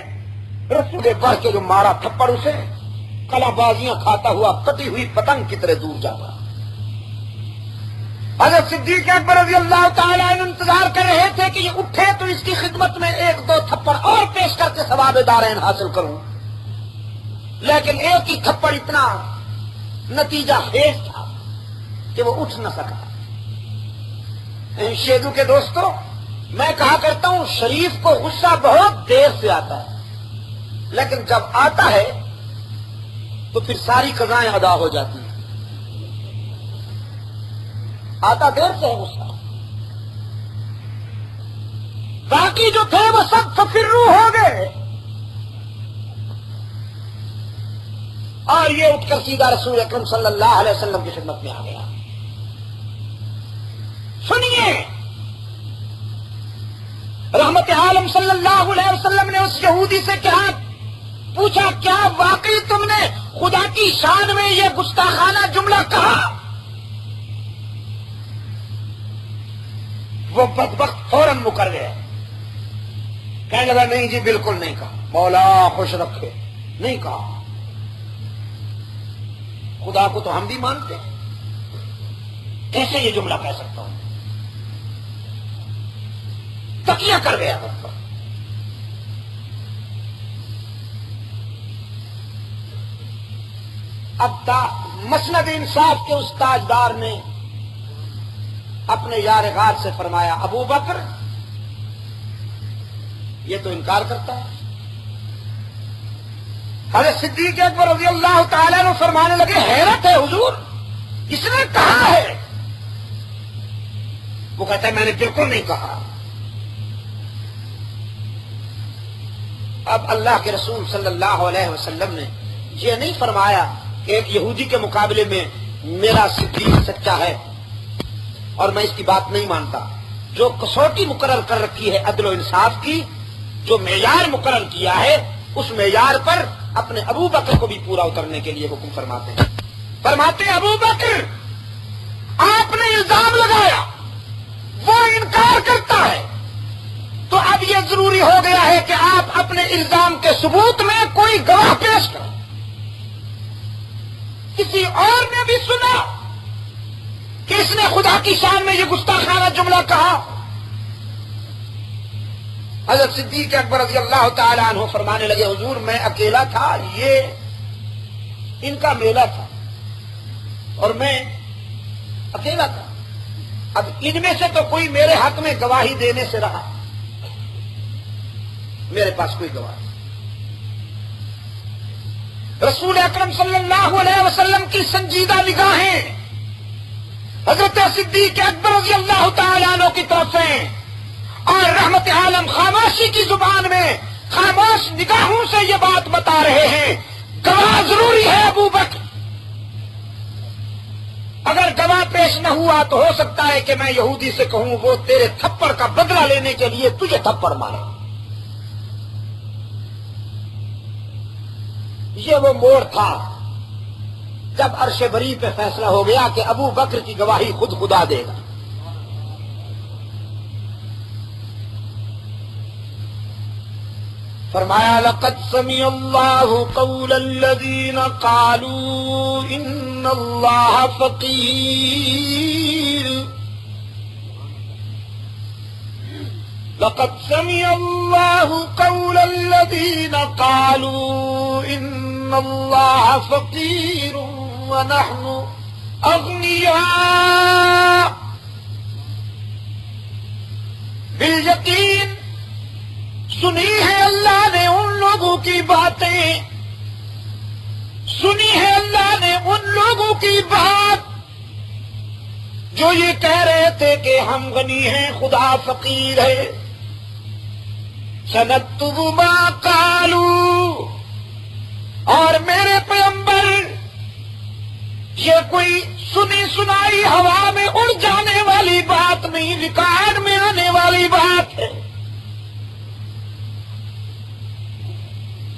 رسول بڑھ کے جو مارا تھپڑ، اسے کلا بازیاں کھاتا ہوا کٹی ہوئی پتنگ کی طرح دور جا رہا۔ حضرت صدیق اکبر رضی اللہ تعالی عنہ انتظار کر رہے تھے کہ یہ اٹھے تو اس کی خدمت میں ایک دو تھپڑ اور پیش کر کے ثواب دارین حاصل کروں، لیکن ایک ہی تھپڑ اتنا نتیجہ خیز تھا کہ وہ اٹھ نہ سکا۔ شیدو کے دوستوں، میں کہا کرتا ہوں شریف کو غصہ بہت دیر سے آتا ہے، لیکن جب آتا ہے تو پھر ساری قضائیں ادا ہو جاتی ہیں۔ آتا دیر سے ہے غصہ، باقی جو تھے وہ سب ففرو ہو گئے اور یہ اٹھ کر سیدھا رسول اکرم صلی اللہ علیہ وسلم کی خدمت میں آ گیا۔ سنیے، رحمت عالم صلی اللہ علیہ وسلم نے اس یہودی سے کیا پوچھا، کیا واقعی تم نے خدا کی شان میں یہ گستاخانہ جملہ کہا، وہ بدبخت فوراً مکر گیا، کہنے لگا نہیں جی بالکل نہیں کہا، مولا خوش رکھے، نہیں کہا۔ خدا کو تو ہم بھی مانتے ہیں، کیسے یہ جملہ کہہ سکتا ہوں؟ تکیہ کر گیا بدبخت۔ اب مسند انصاف کے اس تاجدار نے اپنے یار غار سے فرمایا ابو بکر یہ تو انکار کرتا ہے۔ حضرت صدیق اکبر رضی اللہ تعالیٰ عنہ فرمانے لگے حیرت ہے حضور، اس نے کہا ہے؟ وہ کہتا ہے میں نے بالکل نہیں کہا۔ اب اللہ کے رسول صلی اللہ علیہ وسلم نے یہ نہیں فرمایا کہ ایک یہودی کے مقابلے میں میرا صدیق سچا ہے اور میں اس کی بات نہیں مانتا۔ جو کسوٹی مقرر کر رکھی ہے عدل و انصاف کی، جو معیار مقرر کیا ہے، اس معیار پر اپنے ابو بکر کو بھی پورا اترنے کے لیے حکم فرماتے ہیں۔ فرماتے ہیں ابو بکر آپ نے الزام لگایا، وہ انکار کرتا ہے، تو اب یہ ضروری ہو گیا ہے کہ آپ اپنے الزام کے ثبوت میں کوئی گواہ پیش کریں۔ کسی اور نے بھی سنا کہ اس نے خدا کی شان میں یہ گستاخانہ جملہ کہا؟ حضرت صدیق اکبر رضی اللہ تعالی عنہ فرمانے لگے حضور میں اکیلا تھا، یہ ان کا میلہ تھا اور میں اکیلا تھا، اب ان میں سے تو کوئی میرے حق میں گواہی دینے سے رہا، میرے پاس کوئی گواہ نہیں۔ رسول اکرم صلی اللہ علیہ وسلم کی سنجیدہ نگاہیں حضرت صدیق اکبر رضی اللہ تعالیٰ عنہ کی طرف ہیں، اور رحمت عالم خاموشی کی زبان میں خاموش نگاہوں سے یہ بات بتا رہے ہیں گواہ ضروری ہے ابو بکر۔ اگر گواہ پیش نہ ہوا تو ہو سکتا ہے کہ میں یہودی سے کہوں وہ تیرے تھپڑ کا بدلہ لینے کے لیے تجھے تھپڑ مارے۔ یہ وہ موڑ تھا جب عرش بری پہ فیصلہ ہو گیا کہ ابو بکر کی گواہی خود خدا دے گا۔ فرمایا لقد سمع اللہ قول الذین قالوا ان اللہ فقیر، لقد سمع اللہ قول الذین قالوا ان اللہ فقیر ونحن اغنیاء۔ بالیقین سنی ہے اللہ نے ان لوگوں کی باتیں، سنی ہے اللہ نے ان لوگوں کی بات جو یہ کہہ رہے تھے کہ ہم غنی ہیں خدا فقیر ہے۔ سنکتب ما قالوا، اور میرے پیغمبر یہ کوئی سنی سنائی ہوا میں اڑ جانے والی بات نہیں، ریکارڈ میں آنے والی بات ہے۔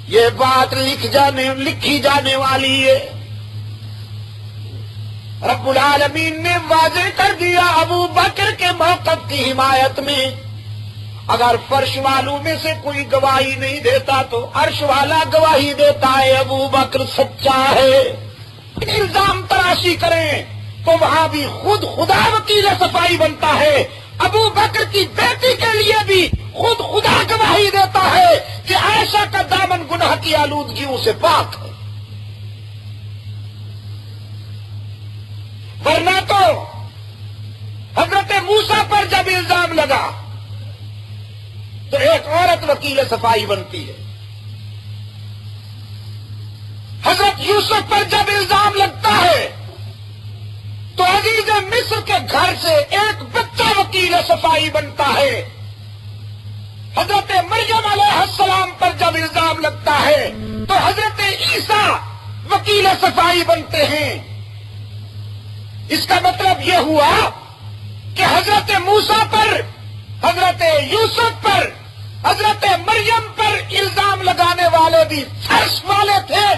یہ بات لکھی جانے والی ہے۔ رب العالمین نے واضح کر دیا ابو بکر کے موقف کی حمایت میں، اگر فرش والوں میں سے کوئی گواہی نہیں دیتا تو عرش والا گواہی دیتا ہے ابو بکر سچا ہے۔ الزام تراشی کریں تو وہاں بھی خود خدا وکیل صفائی بنتا ہے، ابو بکر کی بیٹی کے لیے بھی خود خدا گواہی دیتا ہے کہ عائشہ کا دامن گناہ کی آلودگیوں سے پاک ہے۔ ورنہ تو حضرت موسیٰ پر جب الزام لگا تو ایک عورت وکیل صفائی بنتی ہے، حضرت یوسف پر جب الزام لگتا ہے تو عزیز مصر کے گھر سے ایک بچہ وکیل صفائی بنتا ہے، حضرت مریم علیہ السلام پر جب الزام لگتا ہے تو حضرت عیسیٰ وکیل صفائی بنتے ہیں۔ اس کا مطلب یہ ہوا کہ حضرت موسیٰ پر، حضرت یوسف پر، حضرت مریم پر الزام لگانے والے بھی فرش والے تھے،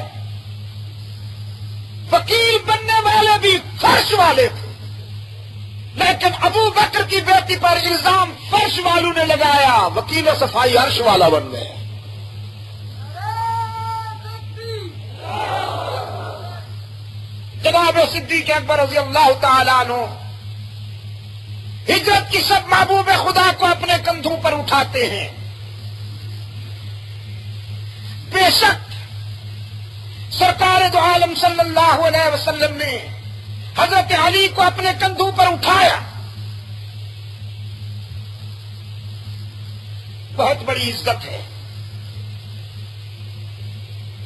فرش والے تھے، لیکن ابو بکر کی بیٹی پر الزام فرش والوں نے لگایا، وکیل صفائی عرش والا بن گئے۔ جناب صدیق اکبر رضی اللہ تعالیٰ عنہ ہجرت کی شب محبوب خدا کو اپنے کندھوں پر اٹھاتے ہیں۔ بے شک سرکار دو عالم صلی اللہ علیہ وسلم نے حضرت علی کو اپنے کندھوں پر اٹھایا، بہت بڑی عزت ہے،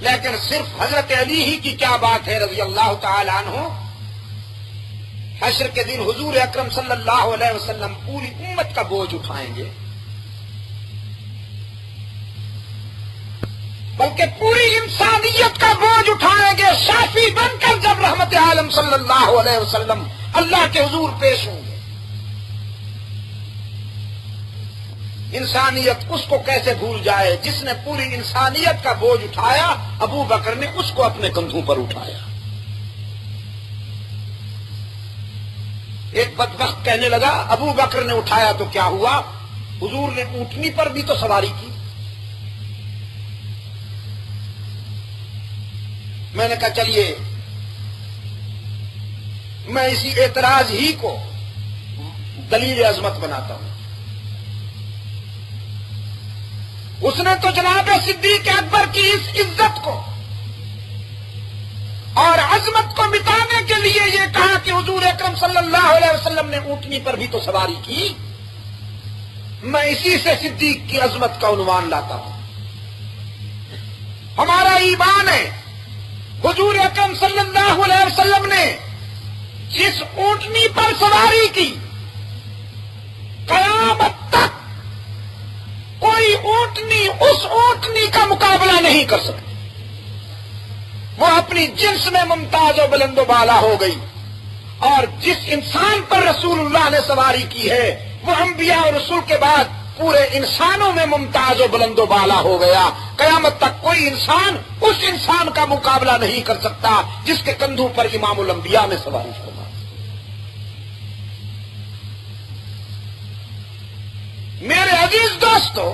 لیکن صرف حضرت علی ہی کی کیا بات ہے رضی اللہ تعالی عنہ، حشر کے دن حضور اکرم صلی اللہ علیہ وسلم پوری امت کا بوجھ اٹھائیں گے، بلکہ پوری انسانیت کا بوجھ اٹھائیں گے، شافی بن کر جب رحمت عالم صلی اللہ علیہ وسلم اللہ کے حضور پیش ہوں گے۔ انسانیت اس کو کیسے بھول جائے جس نے پوری انسانیت کا بوجھ اٹھایا، ابو بکر نے اس کو اپنے کندھوں پر اٹھایا۔ ایک بدبخت کہنے لگا ابو بکر نے اٹھایا تو کیا ہوا، حضور نے اونٹنی پر بھی تو سواری کی۔ میں نے کہا چلیے میں اسی اعتراض ہی کو دلیل عظمت بناتا ہوں۔ اس نے تو جناب صدیق اکبر کی اس عزت کو اور عظمت کو مٹانے کے لیے یہ کہا کہ حضور اکرم صلی اللہ علیہ وسلم نے اونٹنی پر بھی تو سواری کی۔ میں اسی سے صدیق کی عظمت کا عنوان لاتا ہوں۔ ہمارا ایمان ہے حضور اکرم صلی اللہ علیہ وسلم نے جس اونٹنی پر سواری کی، قیامت تک کوئی اونٹنی اس اونٹنی کا مقابلہ نہیں کر سکتی۔ وہ اپنی جنس میں ممتاز و بلند و بالا ہو گئی، اور جس انسان پر رسول اللہ نے سواری کی ہے وہ انبیاء اور رسول کے بعد پورے انسانوں میں ممتاز و بلند و بالا ہو گیا۔ قیامت تک کوئی انسان اس انسان کا مقابلہ نہیں کر سکتا جس کے کندھوں پر امام الانبیاء نے سواری فرمائی۔ میرے عزیز دوستو،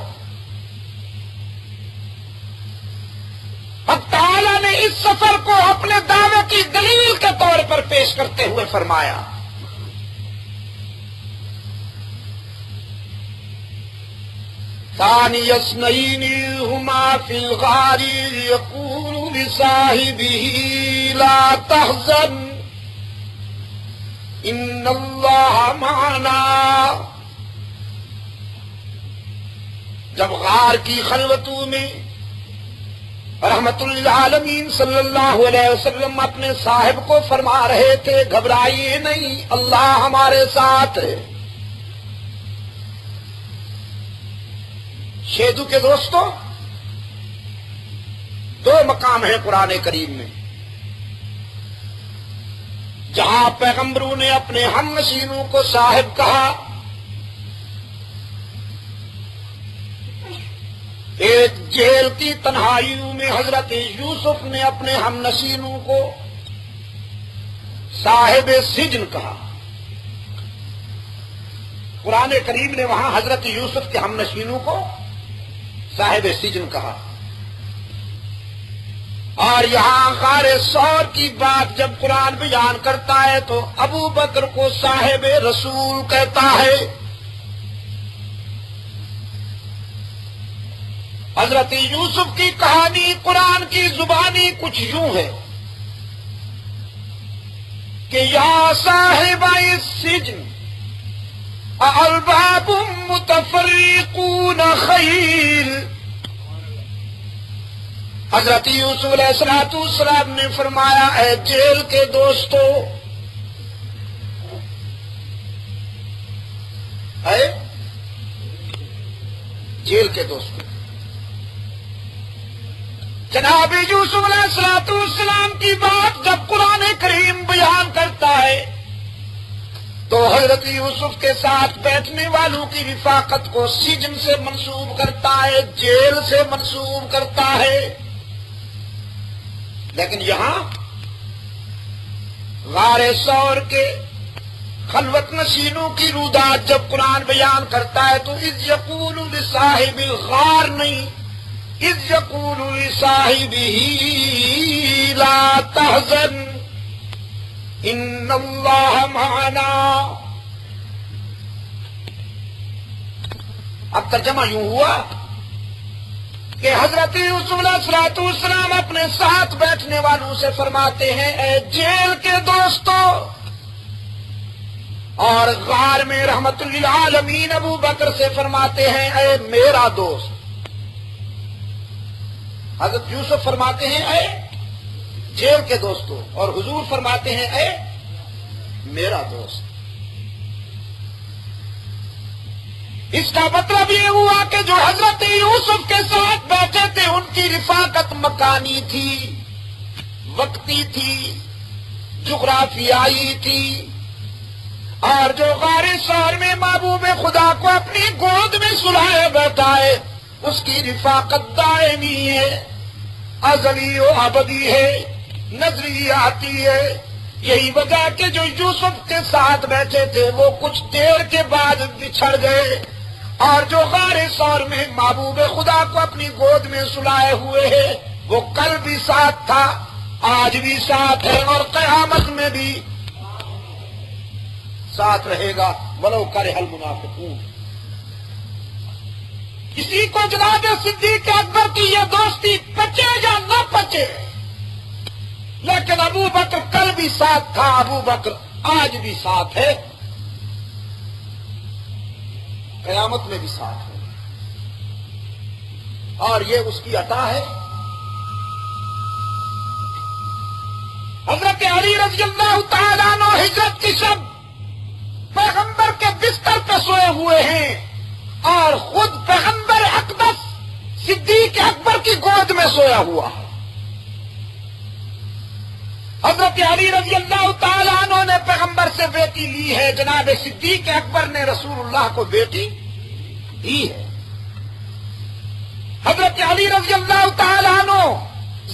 حق تعالی نے اس سفر کو اپنے دعوے کی دلیل کے طور پر پیش کرتے ہوئے فرمایا، ثانی اثنین ہما فی الغار یقول لصاحبہ لا تحزن ان اللہ معنا۔ جب غار کی خلوتوں میں رحمت للعالمین صلی اللہ علیہ وسلم اپنے صاحب کو فرما رہے تھے گھبرائیے نہیں، اللہ ہمارے ساتھ ہے۔ شیدو کے دوستوں، دو مقام ہیں قرآن کریم میں جہاں پیغمبروں نے اپنے ہم نشینوں کو صاحب کہا۔ ایک جیل کی تنہائیوں میں حضرت یوسف نے اپنے ہم نشینوں کو صاحب سجن کہا۔ قرآن کریم نے وہاں حضرت یوسف کے ہم نشینوں کو صاحب سجن کہا، اور یہاں غار ثور کی بات جب قرآن بیان کرتا ہے تو ابو بکر کو صاحب رسول کہتا ہے۔ حضرت یوسف کی کہانی قرآن کی زبانی کچھ یوں ہے کہ یا صاحب السجن ارباب متفرقون خیر۔ حضرت یوسف علیہ السلام نے فرمایا اے جیل کے دوستو، اے جیل کے دوستو، جناب یوسف علیہ السلام کی بات جب قرآن کریم بیان کرتا ہے تو حضرت یوسف کے ساتھ بیٹھنے والوں کی رفاقت کو سجن سے منسوب کرتا ہے، جیل سے منسوب کرتا ہے۔ لیکن یہاں غار ثور کے خلوت نشینوں کی رودات جب قرآن بیان کرتا ہے تو اذ یقول لصاحب الغار نہیں، اذ یقول لصاحبہ لا تحزن ان اللہ معنا۔ اب ترجمہ یوں ہوا کہ حضرت یوسف علیہ السلام اپنے ساتھ بیٹھنے والوں سے فرماتے ہیں اے جیل کے دوستوں، اور غار میں رحمت للعالمین ابو بکر سے فرماتے ہیں اے میرا دوست۔ حضرت یوسف فرماتے ہیں اے جیل کے دوستوں، اور حضور فرماتے ہیں اے میرا دوست۔ اس کا مطلب یہ ہوا کہ جو حضرت یوسف کے ساتھ بیٹھے تھے ان کی رفاقت مکانی تھی، وقتی تھی، جغرافیائی تھی، اور جو غار ثور میں محبوب خدا کو اپنی گود میں سلائے بیٹھا ہے اس کی رفاقت دائمی ہے، ازلی و ابدی ہے، نظری آتی ہے۔ یہی وجہ کہ جو یوسف کے ساتھ بیٹھے تھے وہ کچھ دیر کے بعد بچھڑ گئے، اور جو غار ثور میں محبوب خدا کو اپنی گود میں سلائے ہوئے ہے وہ کل بھی ساتھ تھا، آج بھی ساتھ ہے، اور قیامت میں بھی ساتھ رہے گا، ولو کرہ المنافقون۔ کسی کو جناب صدیق اکبر کی یہ دوستی پچے یا نہ پچے، لیکن ابو بکر کل بھی ساتھ تھا، ابو بکر آج بھی ساتھ ہے، قیامت میں بھی ساتھ ہے، اور یہ اس کی عطا ہے۔ حضرت علی رضی اللہ تعالیٰ عنہ ہجرت کی شب پیغمبر کے بستر پہ سوئے ہوئے ہیں، اور خود پیغمبر اقدس صدیق اکبر کی گود میں سویا ہوا ہے۔ حضرت علی رضی اللہ تعالیٰ عنہ نے پیغمبر سے بیٹی لی ہے، جناب صدیق اکبر نے رسول اللہ کو بیٹی دی ہے۔ حضرت علی رضی اللہ تعالیٰ عنہ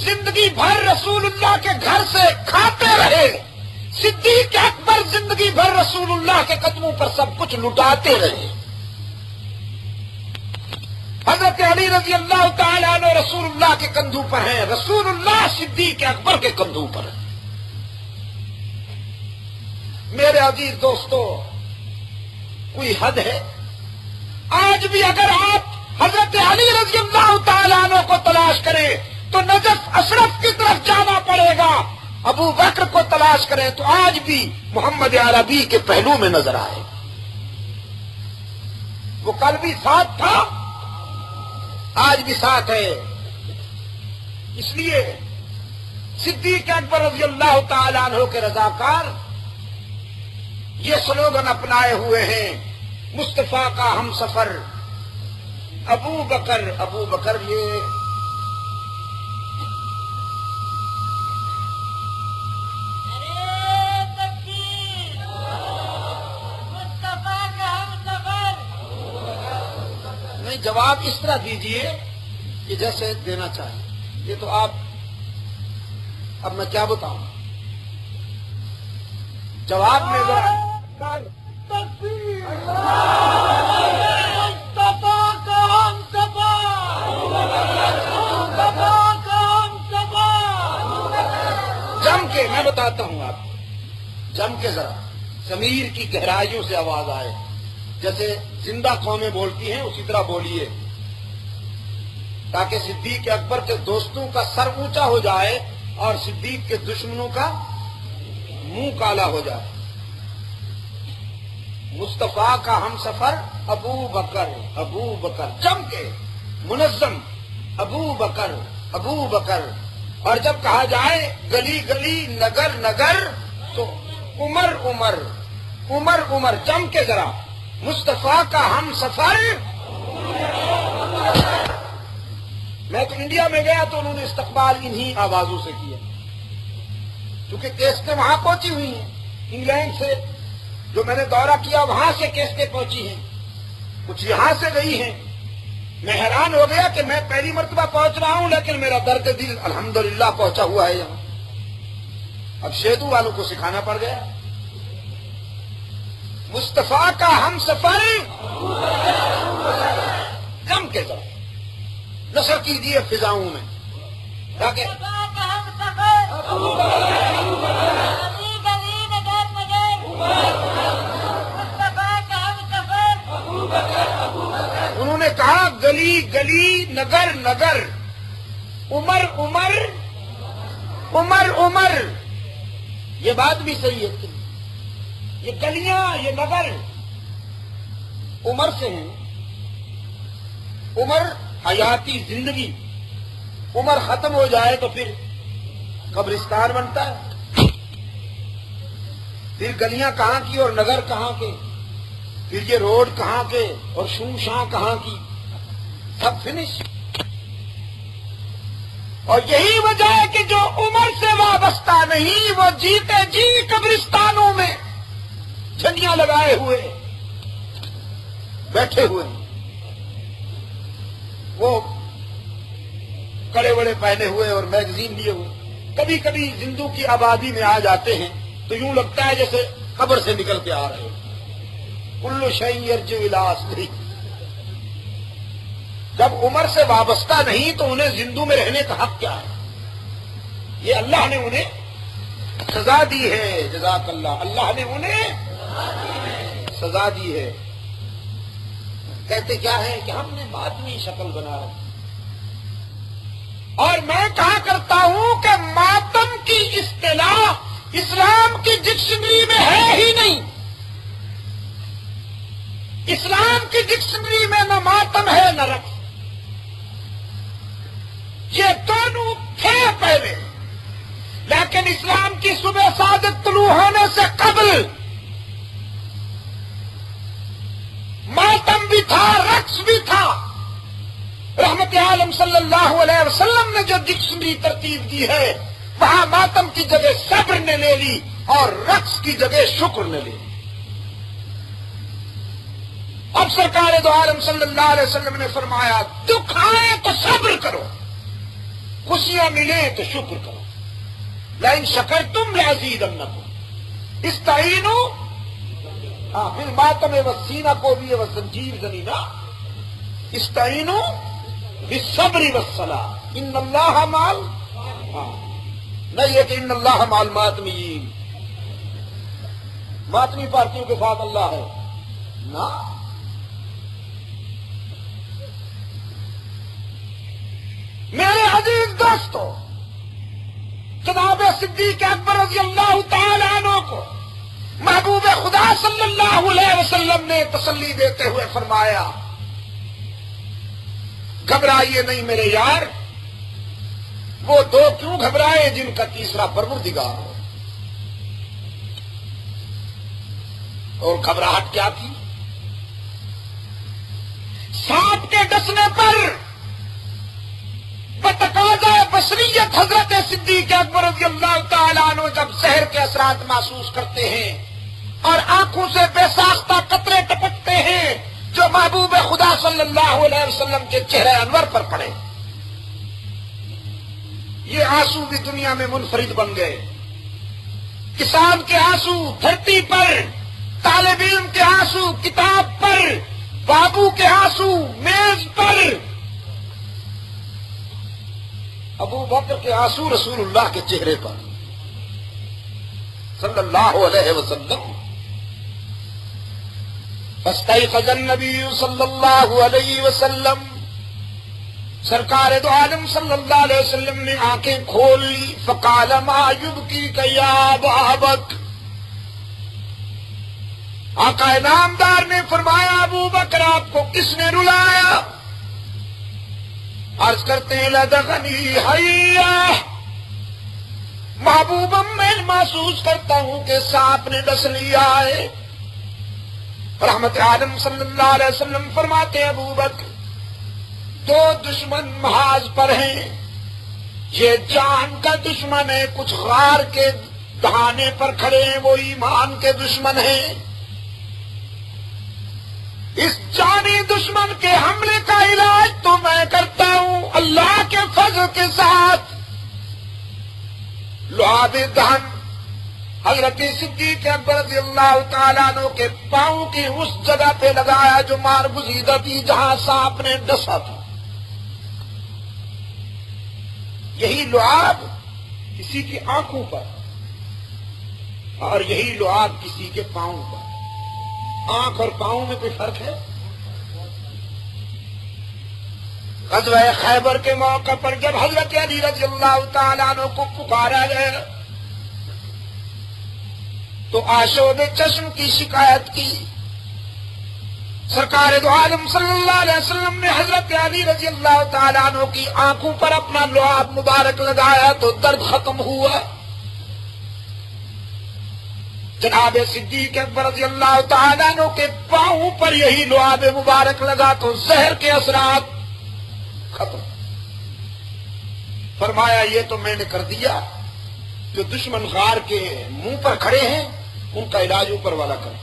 زندگی بھر رسول اللہ کے گھر سے کھاتے رہے، صدیق اکبر زندگی بھر رسول اللہ کے قدموں پر سب کچھ لٹاتے رہے۔ حضرت علی رضی اللہ تعالیٰ عنہ رسول اللہ کے کندھوں پر ہیں، رسول اللہ صدیق اکبر کے کندھوں پر ہیں۔ میرے عزیز دوستو، کوئی حد ہے؟ آج بھی اگر آپ حضرت علی رضی اللہ تعالیٰ عنہ کو تلاش کریں تو نجف اشرف کی طرف جانا پڑے گا، ابو بکر کو تلاش کریں تو آج بھی محمد عربی کے پہلو میں نظر آئے۔ وہ کل بھی ساتھ تھا، آج بھی ساتھ ہے۔ اس لیے صدیق اکبر رضی اللہ تعالیٰ عنہ کے رضاکار یہ سلوگن اپنائے ہوئے ہیں، مصطفیٰ کا ہم سفر ابو بکر۔ ابو بکر یہ نہیں، جواب اس طرح دیجئے کہ جیسے دینا چاہیں۔ یہ تو آپ، اب میں کیا بتاؤں جواب میں ذرا جم کے میں بتاتا ہوں آپ کو، جم کے ذرا ضمیر کی گہرائیوں سے آواز آئے، جیسے زندہ قومیں بولتی ہیں اسی طرح بولیے، تاکہ صدیق اکبر کے دوستوں کا سر اونچا ہو جائے اور صدیق کے دشمنوں کا منہ کالا ہو جائے۔ مصطفیٰ کا ہم سفر ابو بکر، ابو بکر، جم کے منظم، ابو بکر، ابو بکر، اور جب کہا جائے گلی گلی نگر نگر تو عمر عمر، عمر عمر، جم کے ذرا مصطفیٰ کا ہم سفر۔ میں تو انڈیا میں گیا تو انہوں نے استقبال انہی آوازوں سے کیا، کیونکہ کیسٹیں وہاں پہنچی ہوئی ہیں، انگلینڈ سے جو میں نے دورہ کیا وہاں سے کیسٹیں پہنچی ہیں، کچھ یہاں سے گئی ہیں۔ میں حیران ہو گیا کہ میں پہلی مرتبہ پہنچ رہا ہوں لیکن میرا درد دل الحمدللہ پہنچا ہوا ہے یہاں۔ اب شیدو والوں کو سکھانا پڑ گیا. مصطفیٰ کا ہم سفر جم کے ذرا نثر کیجیے فضاؤں میں تاکہ انہوں نے کہا گلی گلی نگر نگر عمر عمر عمر عمر. یہ بات بھی صحیح ہے. یہ گلیاں یہ نگر عمر سے ہیں. عمر حیاتی زندگی. عمر ختم ہو جائے تو پھر قبرستان بنتا ہے. پھر گلیاں کہاں کی اور نگر کہاں کے, پھر یہ روڈ کہاں کے اور شوں شاں کہاں کی, سب فنش. اور یہی وجہ ہے کہ جو عمر سے وابستہ نہیں وہ جیتے جی قبرستانوں میں جھنڈیاں لگائے ہوئے بیٹھے ہوئے ہیں. وہ کڑے وڑے پہنے ہوئے اور میگزین لیے ہوئے کبھی کبھی زندوں کی آبادی میں آ جاتے ہیں تو یوں لگتا ہے جیسے قبر سے نکل کے آ رہے ہیں. کل شیء یرجع الی اصلہ. جب عمر سے وابستہ نہیں تو انہیں زندوں میں رہنے کا حق کیا ہے؟ یہ اللہ نے انہیں سزا دی ہے. جزاک اللہ. اللہ نے انہیں سزا دی ہے. کہتے کیا ہے کہ ہم نے ماتمی شکل بنا رکھی. اور میں کہا کرتا ہوں کہ ماتم کی اصطلاح اسلام کی ڈکشنری میں ہے ہی نہیں. اسلام کی ڈکشنری میں نہ ماتم ہے نہ رقص. یہ دونوں تھے پہلے, لیکن اسلام کی صبح صادق طلوع ہونے سے قبل ماتم بھی تھا رقص بھی تھا. رحمت عالم صلی اللہ علیہ وسلم نے جو ڈکشنری ترتیب دی ہے وہاں ماتم کی جگہ صبر نے لے لی اور رقص کی جگہ شکر نے لے لی. اب سرکار دو عالم صلی اللہ علیہ وسلم نے فرمایا دکھ آئے تو صبر کرو, خوشیاں ملیں تو شکر کرو. لئن شکرتم لأزیدنکم. استعینوا. پھر ماتم وسینہ کو بھی وسنجیر زنینا. استعینوا بالصبر والصلاۃ ان اللہ مع نہیں ہے کہ ان اللہ مع الماتمین. ماتمی پارٹیوں کے ساتھ اللہ ہے نا. میرے عزیز دوستو, جناب صدیق اکبر رضی اللہ تعالی عنہ کو محبوب خدا صلی اللہ علیہ وسلم نے تسلی دیتے ہوئے فرمایا گھبرائیے نہیں میرے یار. وہ دو کیوں گھبرائے جن کا تیسرا پروردگار ہو. اور گھبراہٹ کیا تھی؟ سانپ کے ڈسنے پر بتقاضا بصریت حضرت صدیق اکبر رضی اللہ تعالیٰ عنہ جب زہر کے اثرات محسوس کرتے ہیں اور آنکھوں سے بے ساختہ قطرے ٹپکتے ہیں جو محبوب خدا صلی اللہ علیہ وسلم کے چہرے انور پر پڑے, یہ آنسو بھی دنیا میں منفرد بن گئے. کسان کے آنسو دھرتی پر, طالب علم کے آنسو کتاب پر, بابو کے آنسو میز پر, ابو بکر کے آنسو رسول اللہ کے چہرے پر صلی اللہ علیہ وسلم. فاستيقظ النبي صلی اللہ علیہ وسلم. سرکار دو عالم صلی اللہ علیہ وسلم نے آنکھیں کھول لی. فقال ما يبكيك يا ابا بکر. آقا نامدار نے فرمایا ابو بکر آپ کو کس نے رلایا؟ عرض کرتے ہیں لدغنی حیا. محبوبم میں محسوس کرتا ہوں کہ سانپ نے ڈس لیا ہے. رحمت عالم صلی اللہ علیہ وسلم فرماتے ہیں ابو بکر دو دشمن محاذ پر ہیں. یہ جان کا دشمن ہے, کچھ غار کے دہانے پر کھڑے ہیں, وہ ایمان کے دشمن ہیں. اس جانی دشمن کے حملے کا علاج تو میں کرتا ہوں اللہ کے فضل کے ساتھ. لعاب دہن حضرت صدیق اکبر رضی اللہ تعالیٰ عنہ کے پاؤں کی اس جگہ پہ لگایا جو مار گزیدہ تھی جہاں سانپ نے ڈسا تھا. یہی لعاب کسی کی آنکھوں پر اور یہی لعاب کسی کے پاؤں پر. آنکھ اور پاؤں میں کوئی فرق ہے؟ غزوہ خیبر کے موقع پر جب حضرت علی رضی اللہ تعالیٰ عنہ کو پکارا گیا تو آشوب چشم کی شکایت کی. سرکار دو عالم صلی اللہ علیہ وسلم نے حضرت علی رضی اللہ تعالیٰ عنہ کی آنکھوں پر اپنا لعاب مبارک لگایا تو درد ختم ہوا. جناب صدیق اکبر رضی اللہ تعالیٰ عنہ کے پاؤں پر یہی لعاب مبارک لگا تو زہر کے اثرات ختم. فرمایا یہ تو میں نے کر دیا، جو دشمن غار کے منہ پر کھڑے ہیں ان کا علاج اوپر والا کرے.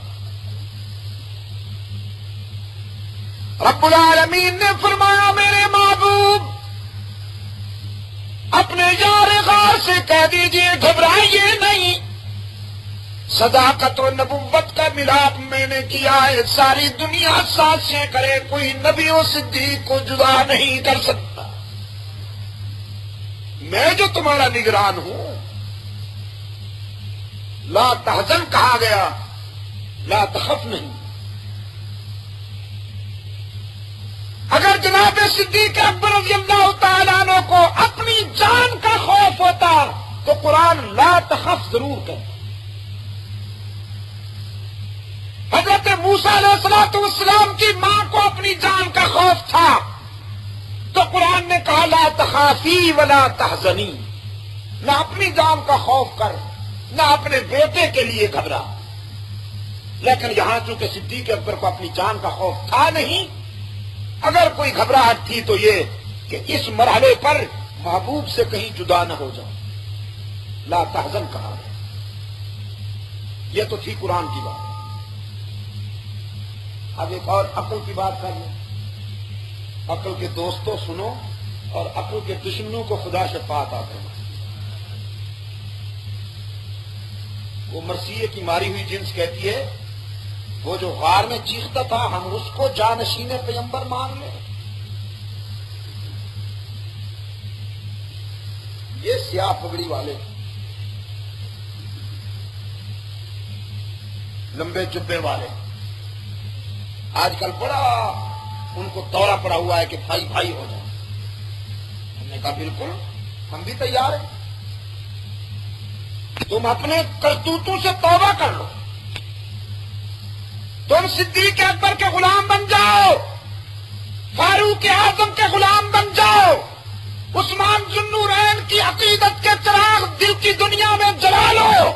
رب العالمین نے فرمایا میرے محبوب اپنے یار غار سے کہہ دیجئے گھبرائیے نہیں، صداقت و نبوت کا ملاپ میں نے کیا ہے. ساری دنیا سازشیں کرے کوئی نبی و صدیق کو جدا نہیں کر سکتا. میں جو تمہارا نگران ہوں. لا تحزن کہا گیا، لا تخف نہیں. اگر جناب صدیق اکبر رضی اللہ تعالیٰ عنہ کو اپنی جان کا خوف ہوتا تو قرآن لا تخف ضرور کہتا. حضرت موسیٰ علیہ السلام کی ماں کو اپنی جان کا خوف تھا تو قرآن نے کہا لا تخافی ولا تحزنی. نہ اپنی جان کا خوف کر نہ اپنے بیٹے کے لیے گھبرا. لیکن یہاں چونکہ صدیق اکبر کو اپنی جان کا خوف تھا نہیں، اگر کوئی گھبراہٹ تھی تو یہ کہ اس مرحلے پر محبوب سے کہیں جدا نہ ہو جاؤ. لا تحزن کہا گیا. یہ تو تھی قرآن کی بات. اب ایک اور عقل کی بات کر لیں. عقل کے دوستوں سنو اور عقل کے دشمنوں کو خدا سے پاک آتے ہیں. وہ مرثیے کی ماری ہوئی جنس کہتی ہے وہ جو غار میں چیختا تھا ہم اس کو جانشین پیغمبر مان لیں. یہ سیاہ پگڑی والے لمبے جبے والے آج کل بڑا ان کو دورہ پڑا ہوا ہے کہ بھائی بھائی ہو جائیں. ہم نے کہا بالکل ہم بھی تیار ہیں. تم اپنے کرتوتوں سے توبہ کر لو. تم صدیق اکبر کے غلام بن جاؤ، فاروق اعظم کے غلام بن جاؤ، عثمان ذوالنورین کی عقیدت کے چراغ دل کی دنیا میں جلا لو،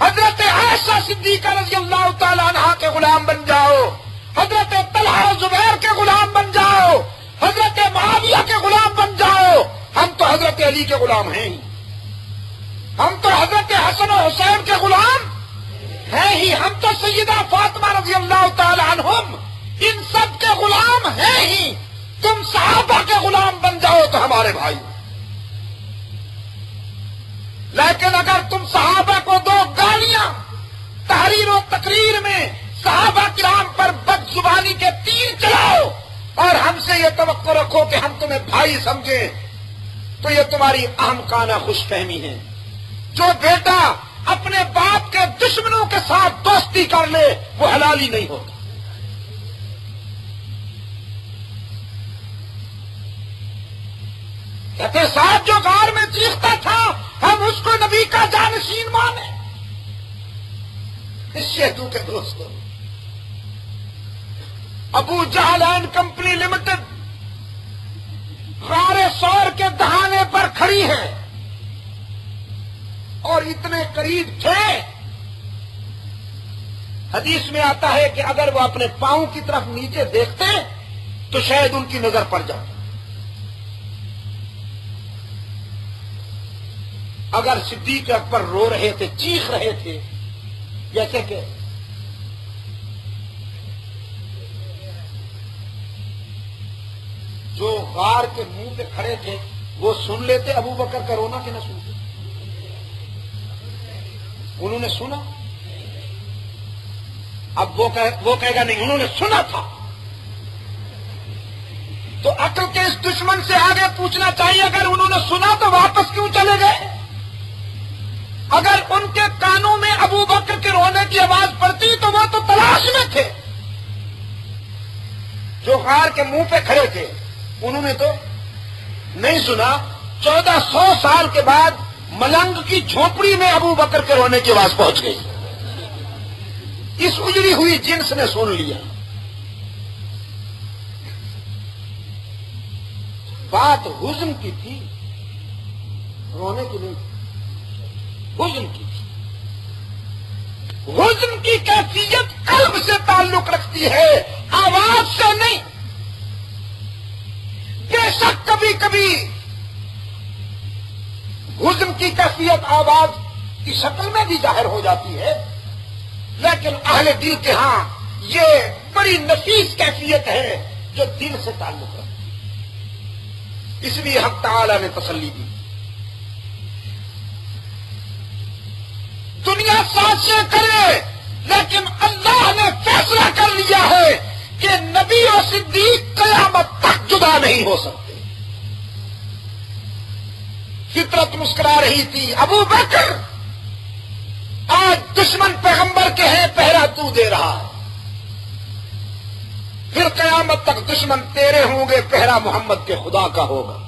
حضرت عائشہ صدیقہ رضی اللہ تعالی عنہا کے غلام بن جاؤ، حضرت طلحہ زبیر کے غلام بن جاؤ، حضرت معاویہ کے غلام بن جاؤ. ہم تو حضرت علی کے غلام ہیں ہی. ہم تو حضرت حسن و حسین کے غلام ہیں ہی. ہم تو سیدہ فاطمہ رضی اللہ تعالی عنہم ان سب کے غلام ہیں ہی. تم صحابہ کے غلام بن جاؤ تو ہمارے بھائی. لیکن اگر تم صحابہ کو دو گالیاں تحریر و تقریر میں صحابہ کرام پر بد زبانی کے تیر چلاؤ اور ہم سے یہ توقع رکھو کہ ہم تمہیں بھائی سمجھیں تو یہ تمہاری احمقانہ خوش فہمی ہے. جو بیٹا اپنے باپ کے دشمنوں کے ساتھ دوستی کر لے وہ حلالی نہیں ہوتا. کہتے صاحب جو غار میں چیختا تھا ہم اس کو نبی کا جانشین مانے. اس شہدو کے دوستوں ابو جہل اینڈ کمپنی لمیٹڈ غار سور کے دہانے پر کھڑی ہے اور اتنے قریب تھے. حدیث میں آتا ہے کہ اگر وہ اپنے پاؤں کی طرف نیچے دیکھتے تو شاید ان کی نظر پڑ جاتی. اگر صدیق اکبر رو رہے تھے چیخ رہے تھے جیسے کہ جو غار کے منہ پہ کھڑے تھے وہ سن لیتے ابو بکر کا رونا کہ نہ سنتے. انہوں نے سنا؟ اب وہ کہے گا نہیں انہوں نے سنا تھا. تو عقل کے اس دشمن سے آگے پوچھنا چاہیے اگر انہوں نے سنا تو واپس کیوں چلے گئے؟ اگر ان کے کانوں میں ابو بکر کے رونے کی آواز پڑتی تو وہ تو تلاش میں تھے. جو غار کے منہ پہ کھڑے تھے انہوں نے تو نہیں سنا. 1400 سال کے بعد ملنگ کی جھونپڑی میں ابو بکر کے رونے کی آواز پہنچ گئی. اس اجڑی ہوئی جنس نے سن لیا. بات حزن کی تھی، رونے کی نہیں تھی، حزن کی تھی. حزن کی کیفیت قلب سے تعلق رکھتی ہے، آواز سے نہیں. بے شک کبھی کبھی حزن کی کیفیت آواز کی شکل میں بھی ظاہر ہو جاتی ہے، لیکن اہل دل کے ہاں یہ بڑی نفیس کیفیت ہے جو دل سے تعلق رکھتی ہے. اس لیے حق تعالی نے تسلی دی. دنیا سازشیں کرے لیکن اللہ نے فیصلہ کر لیا ہے کہ نبی اور صدیق قیامت تک جدا نہیں ہو سکتے. فطرت مسکرا رہی تھی. ابو بکر آج دشمن پیغمبر کے ہیں، پہرا تو دے رہا ہے. پھر قیامت تک دشمن تیرے ہوں گے، پہرا محمد کے خدا کا ہوگا.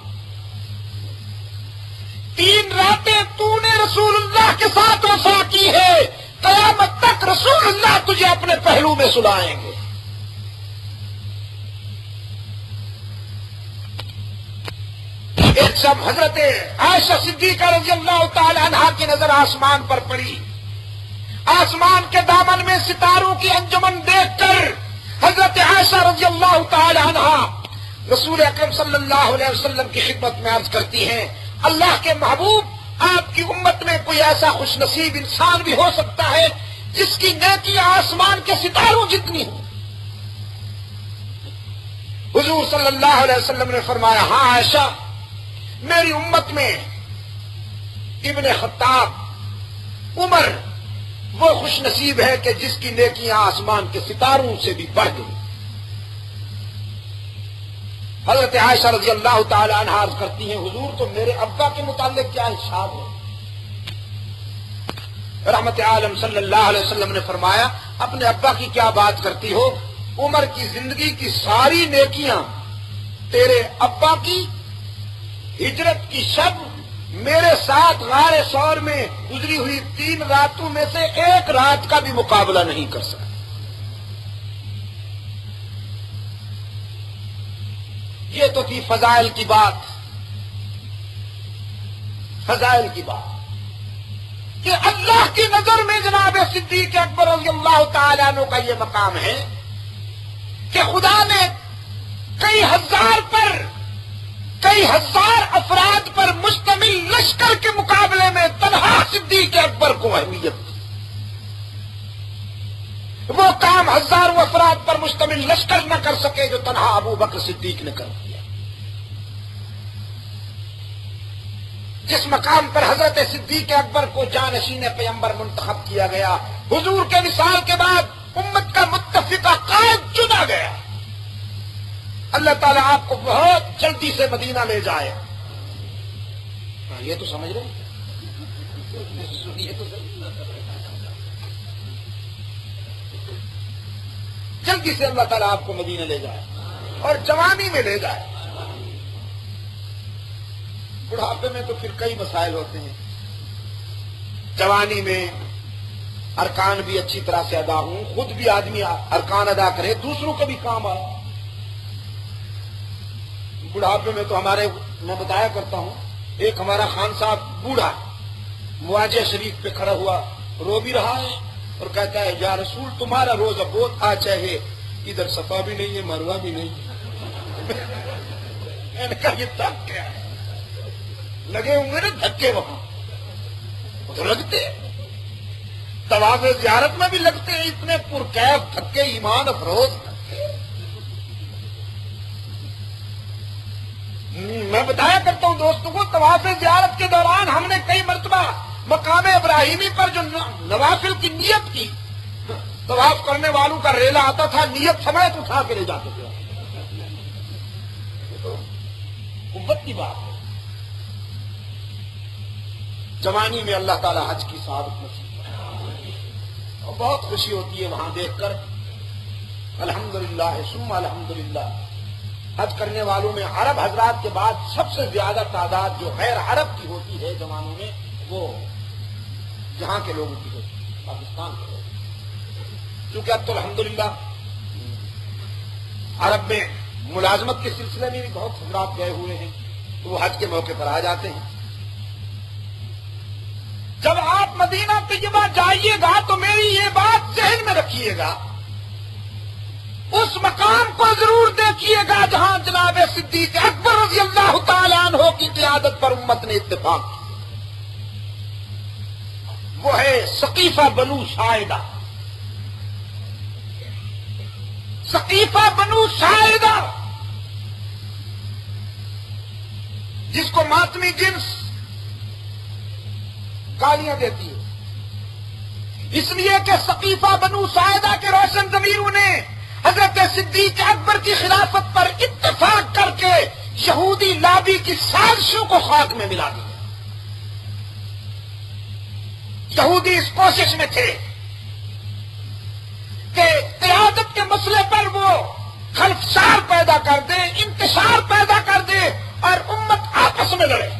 3 راتیں تو نے رسول اللہ کے ساتھ وفا کی ہے، قیامت تک رسول اللہ تجھے اپنے پہلو میں سلائیں گے. ایک شب حضرت عائشہ صدیقہ رضی اللہ تعالی عنہا کی نظر آسمان پر پڑی. آسمان کے دامن میں ستاروں کی انجمن دیکھ کر حضرت عائشہ رضی اللہ تعالی عنہا رسول اکرم صلی اللہ علیہ وسلم کی خدمت میں عرض کرتی ہیں، اللہ کے محبوب، آپ کی امت میں کوئی ایسا خوش نصیب انسان بھی ہو سکتا ہے جس کی نیکیاں آسمان کے ستاروں جتنی ہوں؟ حضور صلی اللہ علیہ وسلم نے فرمایا، ہاں عائشہ، میری امت میں ابن خطاب، عمر وہ خوش نصیب ہے کہ جس کی نیکیاں آسمان کے ستاروں سے بھی بڑھ گئی. حضرت عائشہ رضی اللہ تعالی عنہا عرض کرتی ہیں، حضور تو میرے ابا کے متعلق کیا ارشاد ہے؟ رحمت عالم صلی اللہ علیہ وسلم نے فرمایا، اپنے ابا کی کیا بات کرتی ہو؟ عمر کی زندگی کی ساری نیکیاں تیرے ابا کی ہجرت کی شب میرے ساتھ غار ثور میں گزری ہوئی 3 راتوں میں سے 1 رات کا بھی مقابلہ نہیں کر سکتا. یہ تو تھی فضائل کی بات. فضائل کی بات کہ اللہ کی نظر میں جناب صدیق اکبر رضی اللہ تعالیٰ عنہ کا یہ مقام ہے کہ خدا نے کئی ہزار افراد پر مشتمل لشکر کے مقابلے میں تنہا صدیق اکبر کو اہمیت دی. وہ کام ہزاروں افراد پر مشتمل لشکر نہ کر سکے جو تنہا ابو بکر صدیق نے کر دیا. جس مقام پر حضرت صدیق اکبر کو جانشین پیغمبر منتخب کیا گیا، حضور کے وصال کے بعد امت کا متفقہ قائد چنا گیا. اللہ تعالیٰ آپ کو بہت جلدی سے مدینہ لے جائے. یہ تو سمجھ رہے ہیں؟ جلدی سے اللہ تعالیٰ آپ کو مدینہ لے جائے اور جوانی میں لے جائے. بڑھاپے میں تو پھر کئی مسائل ہوتے ہیں. جوانی میں ارکان بھی اچھی طرح سے ادا ہوں، خود بھی آدمی ارکان ادا کرے، دوسروں کو بھی کام آئے. بڑھاپے میں تو میں بتایا کرتا ہوں، ایک ہمارا خان صاحب بوڑھا مواجہ شریف پہ کھڑا ہوا، رو بھی رہا ہے اور کہتا ہے، یا رسول تمہارا روزہ بہت آ چاہے، ادھر صفا بھی نہیں ہے مروہ بھی نہیں ہے. میں نے کہا یہ تب کیا ہے؟ لگے ہوں گے نا دھکے، وہاں تو لگتے، طواف زیارت میں بھی لگتے ہیں اتنے پرکیف دھکے، ایمان افروز. میں بتایا کرتا ہوں دوستوں کو، طواف زیارت کے دوران ہم نے کئی مرتبہ مقام ابراہیمی پر جو نوافل کی نیت کی، طواف کرنے والوں کا ریلا آتا تھا، نیت سمیت اٹھا کے لے جاتے تھے. قوت کی بات ہے. جوانی میں اللہ تعالی حج کی سعادت نصیب کرے اور بہت خوشی ہوتی ہے وہاں دیکھ کر. الحمدللہ ثم الحمدللہ. حج کرنے والوں میں عرب حضرات کے بعد سب سے زیادہ تعداد جو غیر عرب کی ہوتی ہے زمانوں میں، وہ یہاں کے لوگوں کی ہوتی ہے، پاکستان کے لوگ. کیونکہ اب تو الحمدللہ عرب میں ملازمت کے سلسلے میں بھی بہت حضرات گئے ہوئے ہیں، تو وہ حج کے موقع پر آ جاتے ہیں. جب آپ مدینہ طیبہ جائیے گا تو میری یہ بات ذہن میں رکھیے گا، اس مقام کو ضرور دیکھیے گا جہاں جناب صدیق اکبر رضی اللہ تعالیٰ عنہ کی قیادت پر امت نے اتفاق کیا. وہ ہے ثقیفہ بنو ساعدہ. ثقیفہ بنو ساعدہ جس کو ماتمی جنس گالیاں دیتی ہے، اس لیے کہ ثقیفہ بنو ساعدہ کے روشن ضمیروں نے حضرت صدیق اکبر کی خلافت پر اتفاق کر کے یہودی لابی کی سازشوں کو خاک میں ملا دیا. یہودی اس کوشش میں تھے کہ قیادت کے مسئلے پر وہ خلفشار پیدا کر دے، انتشار پیدا کر دے اور امت آپس میں لڑے.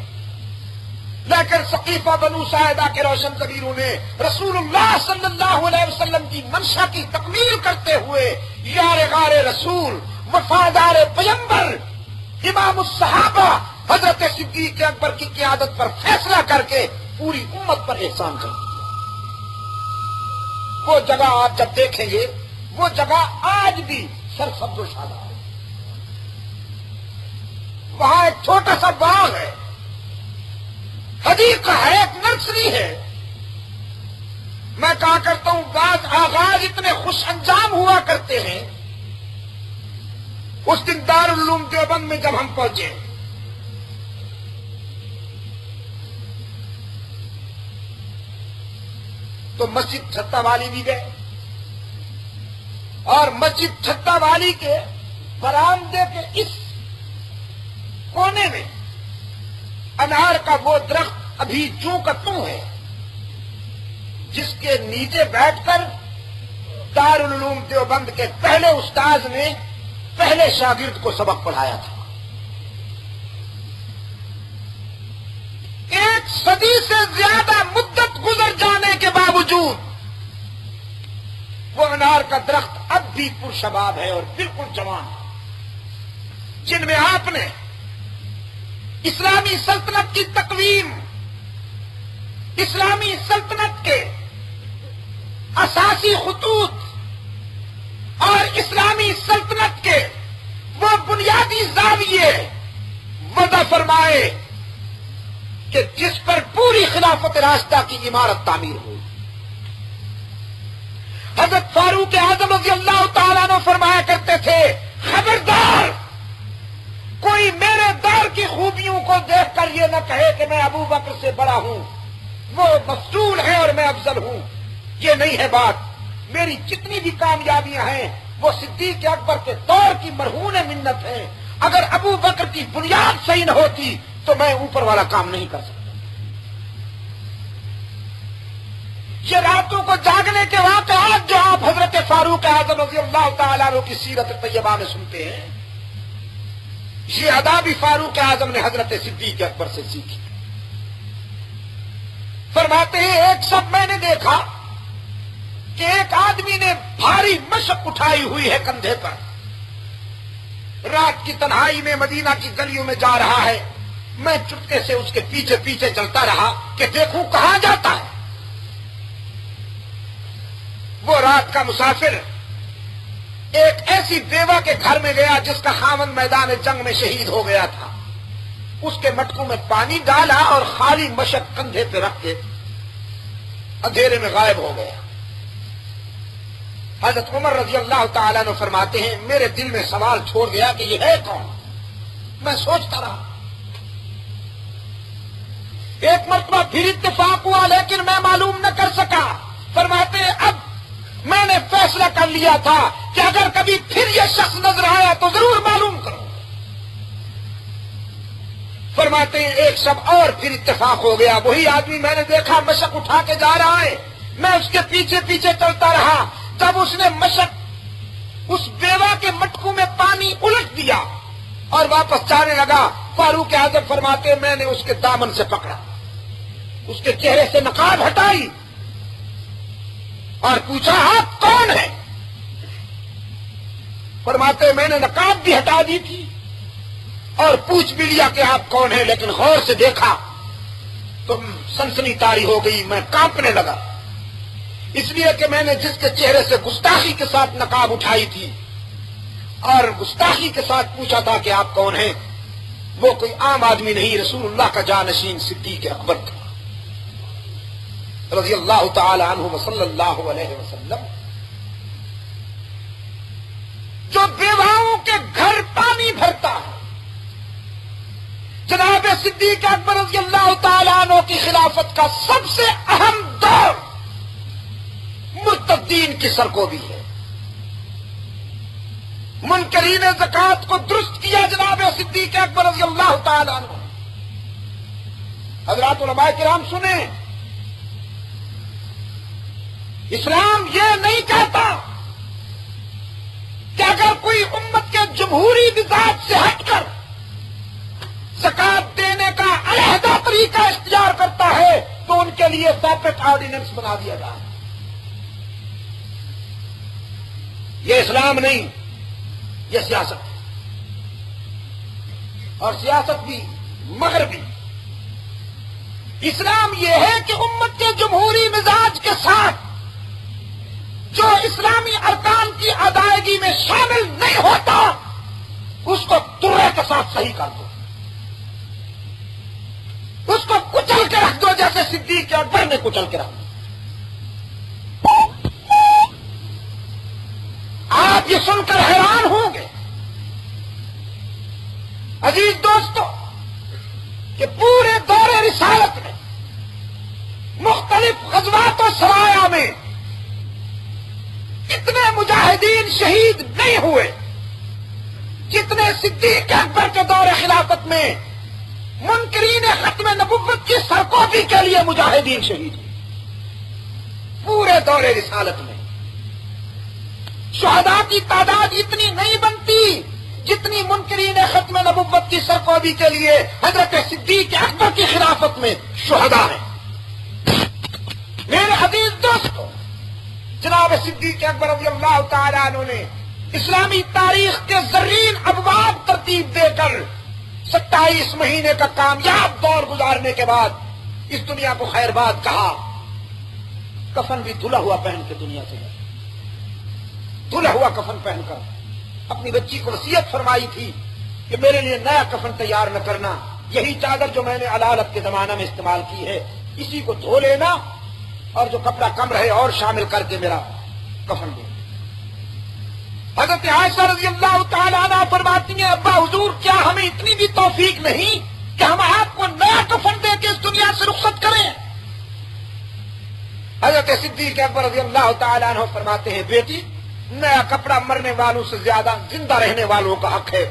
لیکن ثقیفہ بنو ساعدہ کے روشن ضمیروں نے رسول اللہ صلی اللہ علیہ وسلم کی منشا کی تکمیل کرتے ہوئے یار غار رسول، وفادار پیغمبر، امام الصحابہ حضرت صدیق اکبر کی قیادت پر فیصلہ کر کے پوری امت پر احسان کر دیا. وہ جگہ آپ جب دیکھیں گے، وہ جگہ آج بھی سرسبز و شاداب ہے. وہاں ایک چھوٹا سا باغ ہے، حدیقہ ہے، ایک نرسری ہے. میں کہا کرتا ہوں بعض آغاز اتنے خوش انجام ہوا کرتے ہیں. اس دن دارالعلوم دیوبند میں جب ہم پہنچے تو مسجد چھتا والی بھی گئے، اور مسجد چھتا والی کے برآمدے کے اس کونے میں انار کا وہ درخت ابھی جوں کا توں ہے، جس کے نیچے بیٹھ کر دارالعلوم دیوبند کے پہلے استاذ نے پہلے شاگرد کو سبق پڑھایا تھا. 1 صدی سے زیادہ مدت گزر جانے کے باوجود وہ انار کا درخت اب بھی پرشباب ہے اور بالکل جوان ہے، جن میں آپ نے اسلامی سلطنت کی تقویم، اسلامی سلطنت کے اساسی خطوط اور اسلامی سلطنت کے وہ بنیادی زاویے وضع فرمائے کہ جس پر پوری خلافت راستہ کی عمارت تعمیر ہوئی. حضرت فاروق اعظم رضی اللہ تعالیٰ عنہ فرمایا کرتے تھے، خبردار کوئی میرے دور کی خوبیوں کو دیکھ کر یہ نہ کہے کہ میں ابو بکر سے بڑا ہوں، وہ مفضول ہے اور میں افضل ہوں. یہ نہیں ہے بات. میری جتنی بھی کامیابیاں ہیں وہ صدیق اکبر کے دور کی مرہون منت ہیں. اگر ابو بکر کی بنیاد صحیح نہ ہوتی تو میں اوپر والا کام نہیں کر سکتا. یہ راتوں کو جاگنے کے واقعات جو آپ حضرت فاروق اعظم رضی اللہ تعالیٰ عنہ کی سیرت طیبہ میں سنتے ہیں، یہ ادا بھی فاروق اعظم نے حضرت صدیق اکبر سے سیکھی. فرماتے ہیں ایک شب میں نے دیکھا کہ ایک آدمی نے بھاری مشق اٹھائی ہوئی ہے کندھے پر، رات کی تنہائی میں مدینہ کی گلیوں میں جا رہا ہے. میں چپکے سے اس کے پیچھے پیچھے چلتا رہا کہ دیکھوں کہاں جاتا ہے. وہ رات کا مسافر ایک ایسی بیوہ کے گھر میں گیا جس کا خاوند میدان جنگ میں شہید ہو گیا تھا. اس کے مٹکوں میں پانی ڈالا اور خالی مشق کندھے پہ رکھ کے اندھیرے میں غائب ہو گیا. حضرت عمر رضی اللہ تعالیٰ عنہ فرماتے ہیں میرے دل میں سوال چھوڑ گیا کہ یہ ہے کون. میں سوچتا رہا. ایک مرتبہ پھر اتفاق ہوا لیکن میں معلوم نہ کر سکا. فرماتے ہیں اب میں نے فیصلہ کر لیا تھا کہ اگر کبھی پھر یہ شخص نظر آیا تو ضرور معلوم کروں. فرماتے ہیں ایک شب اور پھر اتفاق ہو گیا. وہی آدمی میں نے دیکھا مشک اٹھا کے جا رہا ہے. میں اس کے پیچھے پیچھے چلتا رہا. جب اس نے مشک اس بیوہ کے مٹکوں میں پانی الٹ دیا اور واپس جانے لگا، فاروق اعظم فرماتے ہیں میں نے اس کے دامن سے پکڑا، اس کے چہرے سے نقاب ہٹائی اور پوچھا آپ کون ہیں؟ فرماتے ہیں میں نے نقاب بھی ہٹا دی تھی اور پوچھ بھی لیا کہ آپ کون ہیں، لیکن غور سے دیکھا تو سنسنی طاری ہو گئی. میں کانپنے لگا، اس لیے کہ میں نے جس کے چہرے سے گستاخی کے ساتھ نقاب اٹھائی تھی اور گستاخی کے ساتھ پوچھا تھا کہ آپ کون ہیں، وہ کوئی عام آدمی نہیں، رسول اللہ کا جانشین صدیق اکبر تھا رضی اللہ تعالی عنہ وصلی اللہ علیہ وسلم، جو بیواؤں کے گھر پانی بھرتا ہے. جناب صدیق اکبر رضی اللہ تعالی عنہ کی خلافت کا سب سے اہم دور مرتدین کی سرکوبی ہے. منکرین زکات کو درست کیا جناب صدیق اکبر رضی اللہ تعالی عنہ. حضرات علماء کرام سنیں، اسلام یہ نہیں کہتا کہ اگر کوئی امت کے جمہوری مزاج سے ہٹ کر زکات دینے کا علیحدہ طریقہ اختیار کرتا ہے تو ان کے لیے سیپریٹ آرڈیننس بنا دیا جائے. یہ اسلام نہیں، یہ سیاست ہے، اور سیاست بھی مغربی. اسلام یہ ہے کہ امت کے جمہوری مزاج کے ساتھ جو اسلامی ارکان کی ادائیگی میں شامل نہیں ہوتا اس کو ترے کے ساتھ صحیح کر دو، اس کو کچل کے رکھ دو جیسے صدیق اکبر نے کچل کے رکھ دو. آپ یہ سن کر حیران ہوں گے عزیز دوستو کہ پورے دور رسالت میں مختلف غزوات و سرایا میں اتنے مجاہدین شہید نہیں ہوئے جتنے صدیق اکبر کے دور خلافت میں منکرین ختم نبوت کی سرکوبی کے لیے مجاہدین شہید ہوئے. پورے دور رسالت میں شہداء کی تعداد اتنی نہیں بنتی جتنی منکرین ختم نبوت کی سرکوبی کے لیے حضرت صدیق اکبر کی خلافت میں شہداء ہیں. میرے عزیز دوستو، جناب صدیق اکبر رضی اللہ تعالی عنہ نے اسلامی تاریخ کے زرین ابواب ترتیب دے کر 27 مہینے کا کامیاب دور گزارنے کے بعد اس دنیا کو خیر باد کہا. کفن بھی دھلا ہوا پہن کے دنیا سے گئے، دھلا ہوا کفن پہن کر. اپنی بچی کو وصیت فرمائی تھی کہ میرے لیے نیا کفن تیار نہ کرنا، یہی چادر جو میں نے علالت کے زمانہ میں استعمال کی ہے اسی کو دھو لینا اور جو کپڑا کم رہے اور شامل کر کے میرا کفن دے. حضرت عائشہ رضی اللہ تعالیٰ عنہ فرماتی ہیں ابا حضور کیا ہمیں اتنی بھی توفیق نہیں کہ ہم آپ کو نیا کفن دے کے اس دنیا سے رخصت کریں؟ حضرت صدیق اکبر رضی اللہ تعالیٰ عنہ فرماتے ہیں بیٹی، نیا کپڑا مرنے والوں سے زیادہ زندہ رہنے والوں کا حق ہے.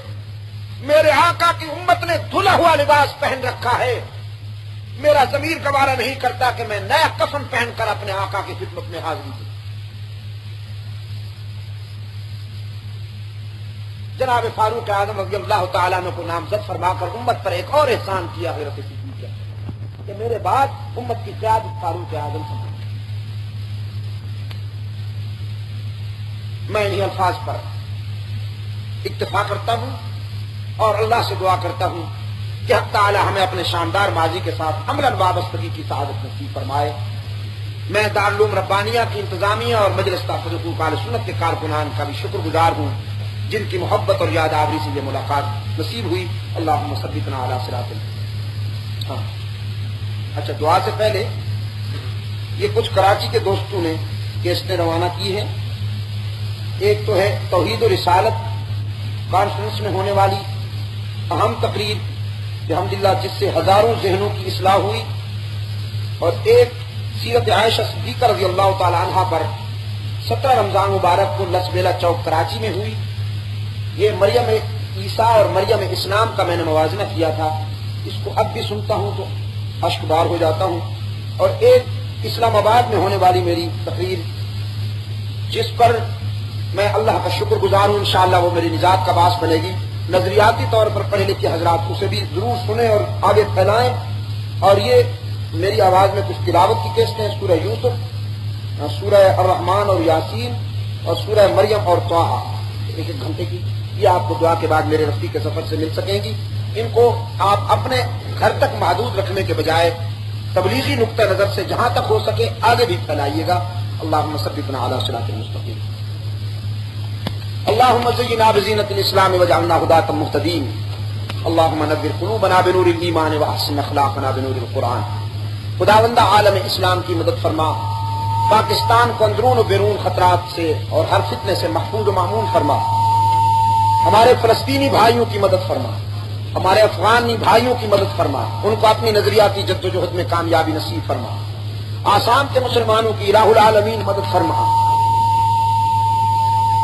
میرے آقا کی امت نے دھلا ہوا لباس پہن رکھا ہے، میرا ضمیر گوارا نہیں کرتا کہ میں نیا کفن پہن کر اپنے آقا کی خدمت میں حاضری دوں. جناب فاروق اعظم رضی اللہ تعالیٰ عنہ کو نامزد فرما کر امت پر ایک اور احسان کیا حضرت صدیق کہ میرے بعد امت کی قیادت فاروق اعظم سے. میں انہیں الفاظ پر اکتفا کرتا ہوں اور اللہ سے دعا کرتا ہوں کہ حق تعالی ہمیں اپنے شاندار ماضی کے ساتھ عملاً وابستگی کی سعادت نصیب فرمائے. میں دارالعلوم ربانیہ کی انتظامیہ اور مجلس تحفظ حقوق اہل سنت کے کارکنان کا بھی شکر گزار ہوں جن کی محبت اور یاد آوری سے یہ ملاقات نصیب ہوئی. اللہم ثبتنا علی صراط. ہاں اچھا، دعا سے پہلے یہ کچھ کراچی کے دوستوں نے کیسٹیں روانہ کی ہیں. ایک تو ہے توحید و رسالت کانفرنس میں ہونے والی اہم تقریب الحمدللہ جس سے ہزاروں ذہنوں کی اصلاح ہوئی اور ایک سیرت عائشہ صدیقہ رضی اللہ تعالی عنہا پر 17 رمضان مبارک کو لسبیلا چوک کراچی میں ہوئی. یہ مریم عیسیٰ اور مریم اسلام کا میں نے موازنہ کیا تھا. اس کو اب بھی سنتا ہوں تو اشک بار ہو جاتا ہوں. اور ایک اسلام آباد میں ہونے والی میری تقریر جس پر میں اللہ کا شکر گزار ہوں، انشاءاللہ وہ میری نجات کا باعث بنے گی. نظریاتی طور پر پڑھے لکھے حضرات اسے بھی ضرور سنیں اور آگے پھیلائیں. اور یہ میری آواز میں کچھ تلاوت کی قسطیں ہیں، سورہ یوسف، سورہ الرحمن اور یاسین اور سورہ مریم اور طٰہٰ، ایک ایک گھنٹے کی. یہ آپ کو دعا کے بعد میرے رفیق کے سفر سے مل سکیں گی. ان کو آپ اپنے گھر تک محدود رکھنے کے بجائے تبلیغی نقطہ نظر سے جہاں تک ہو سکے آگے بھی پھیلائیے گا. اللہم ثبتنا علی صراط المستقیم. اللہم زینا بزینۃ الاسلام واجعلنا ھداۃ مہتدین. اللہم نور قلوبنا بنور الایمان واحسن اخلاقنا بنور القرآن. خداوند عالم اسلام کی مدد فرما، پاکستان کو اندرون و بیرون خطرات سے اور ہر فتنے سے محفوظ و مامون فرما. ہمارے فلسطینی بھائیوں کی مدد فرما، ہمارے افغانی بھائیوں کی مدد فرما، ان کو اپنی نظریاتی جدوجہد میں کامیابی نصیب فرما. آسام کے مسلمانوں کی الہ العالمین مدد فرما.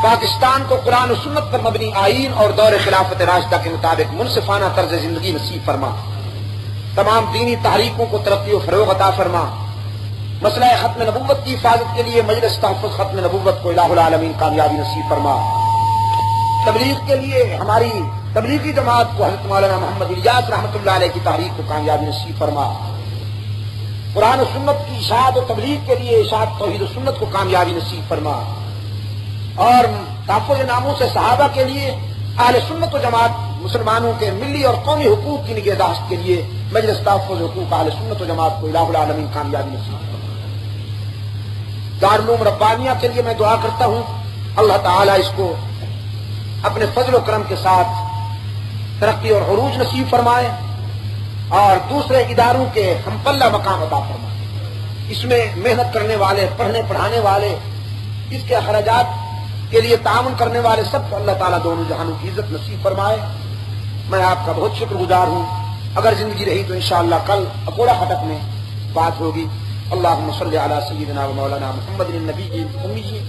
پاکستان کو قرآن و سنت پر مبنی آئین اور دور خلافت راشدہ کے مطابق منصفانہ طرز زندگی نصیب فرما. تمام دینی تحریکوں کو ترقی و فروغ عطا فرما. مسئلہ ختم نبوت کی حفاظت کے لیے مجلس تحفظ ختم نبوت کو الہ العالمین کامیابی نصیب فرما. تبلیغ کے لیے ہماری تبلیغی جماعت کو حضرت مولانا محمد الیاس رحمۃ اللہ علیہ کی تحریک کو کامیابی نصیب فرما. قرآن و سنت کی اشاعت و تبلیغ کے لیے اشاعت توحید و سنت کو کامیابی نصیب فرما. اور تحفظ ناموس صحابہ کے لیے اہل سنت و جماعت مسلمانوں کے ملی اور قومی حقوق کی نگہداشت کے لیے مجلس تحفظ حقوق اہل سنت و جماعت کو الہ العالمین کامیابی نصیب فرما. دارالعلوم ربانیہ کے لیے میں دعا کرتا ہوں، اللہ تعالیٰ اس کو اپنے فضل و کرم کے ساتھ ترقی اور عروج نصیب فرمائے اور دوسرے اداروں کے ہم پلہ مقام عطا فرمائے. اس میں محنت کرنے والے، پڑھنے پڑھانے والے، اس کے اخراجات کے لیے تعاون کرنے والے سب کو اللہ تعالیٰ دونوں جہانوں کی عزت نصیب فرمائے. میں آپ کا بہت شکر گزار ہوں. اگر زندگی رہی تو انشاءاللہ کل اکوڑا خٹک میں بات ہوگی. اللہم صلی علی سیدنا و مولانا محمد النبی امی.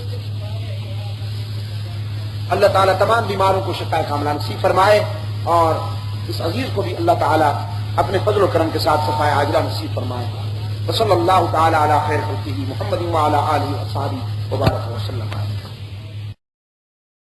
اللہ تعالیٰ تمام بیماروں کو شفا کاملہ نصیب فرمائے اور اس عزیز کو بھی اللہ تعالیٰ اپنے فضل و کرم کے ساتھ شفا عاجلہ نصیب فرمائے. وصلی اللہ تعالیٰ علی خیر خلقہ محمد وعلی آلہ وصحبہ وبارک وسلم.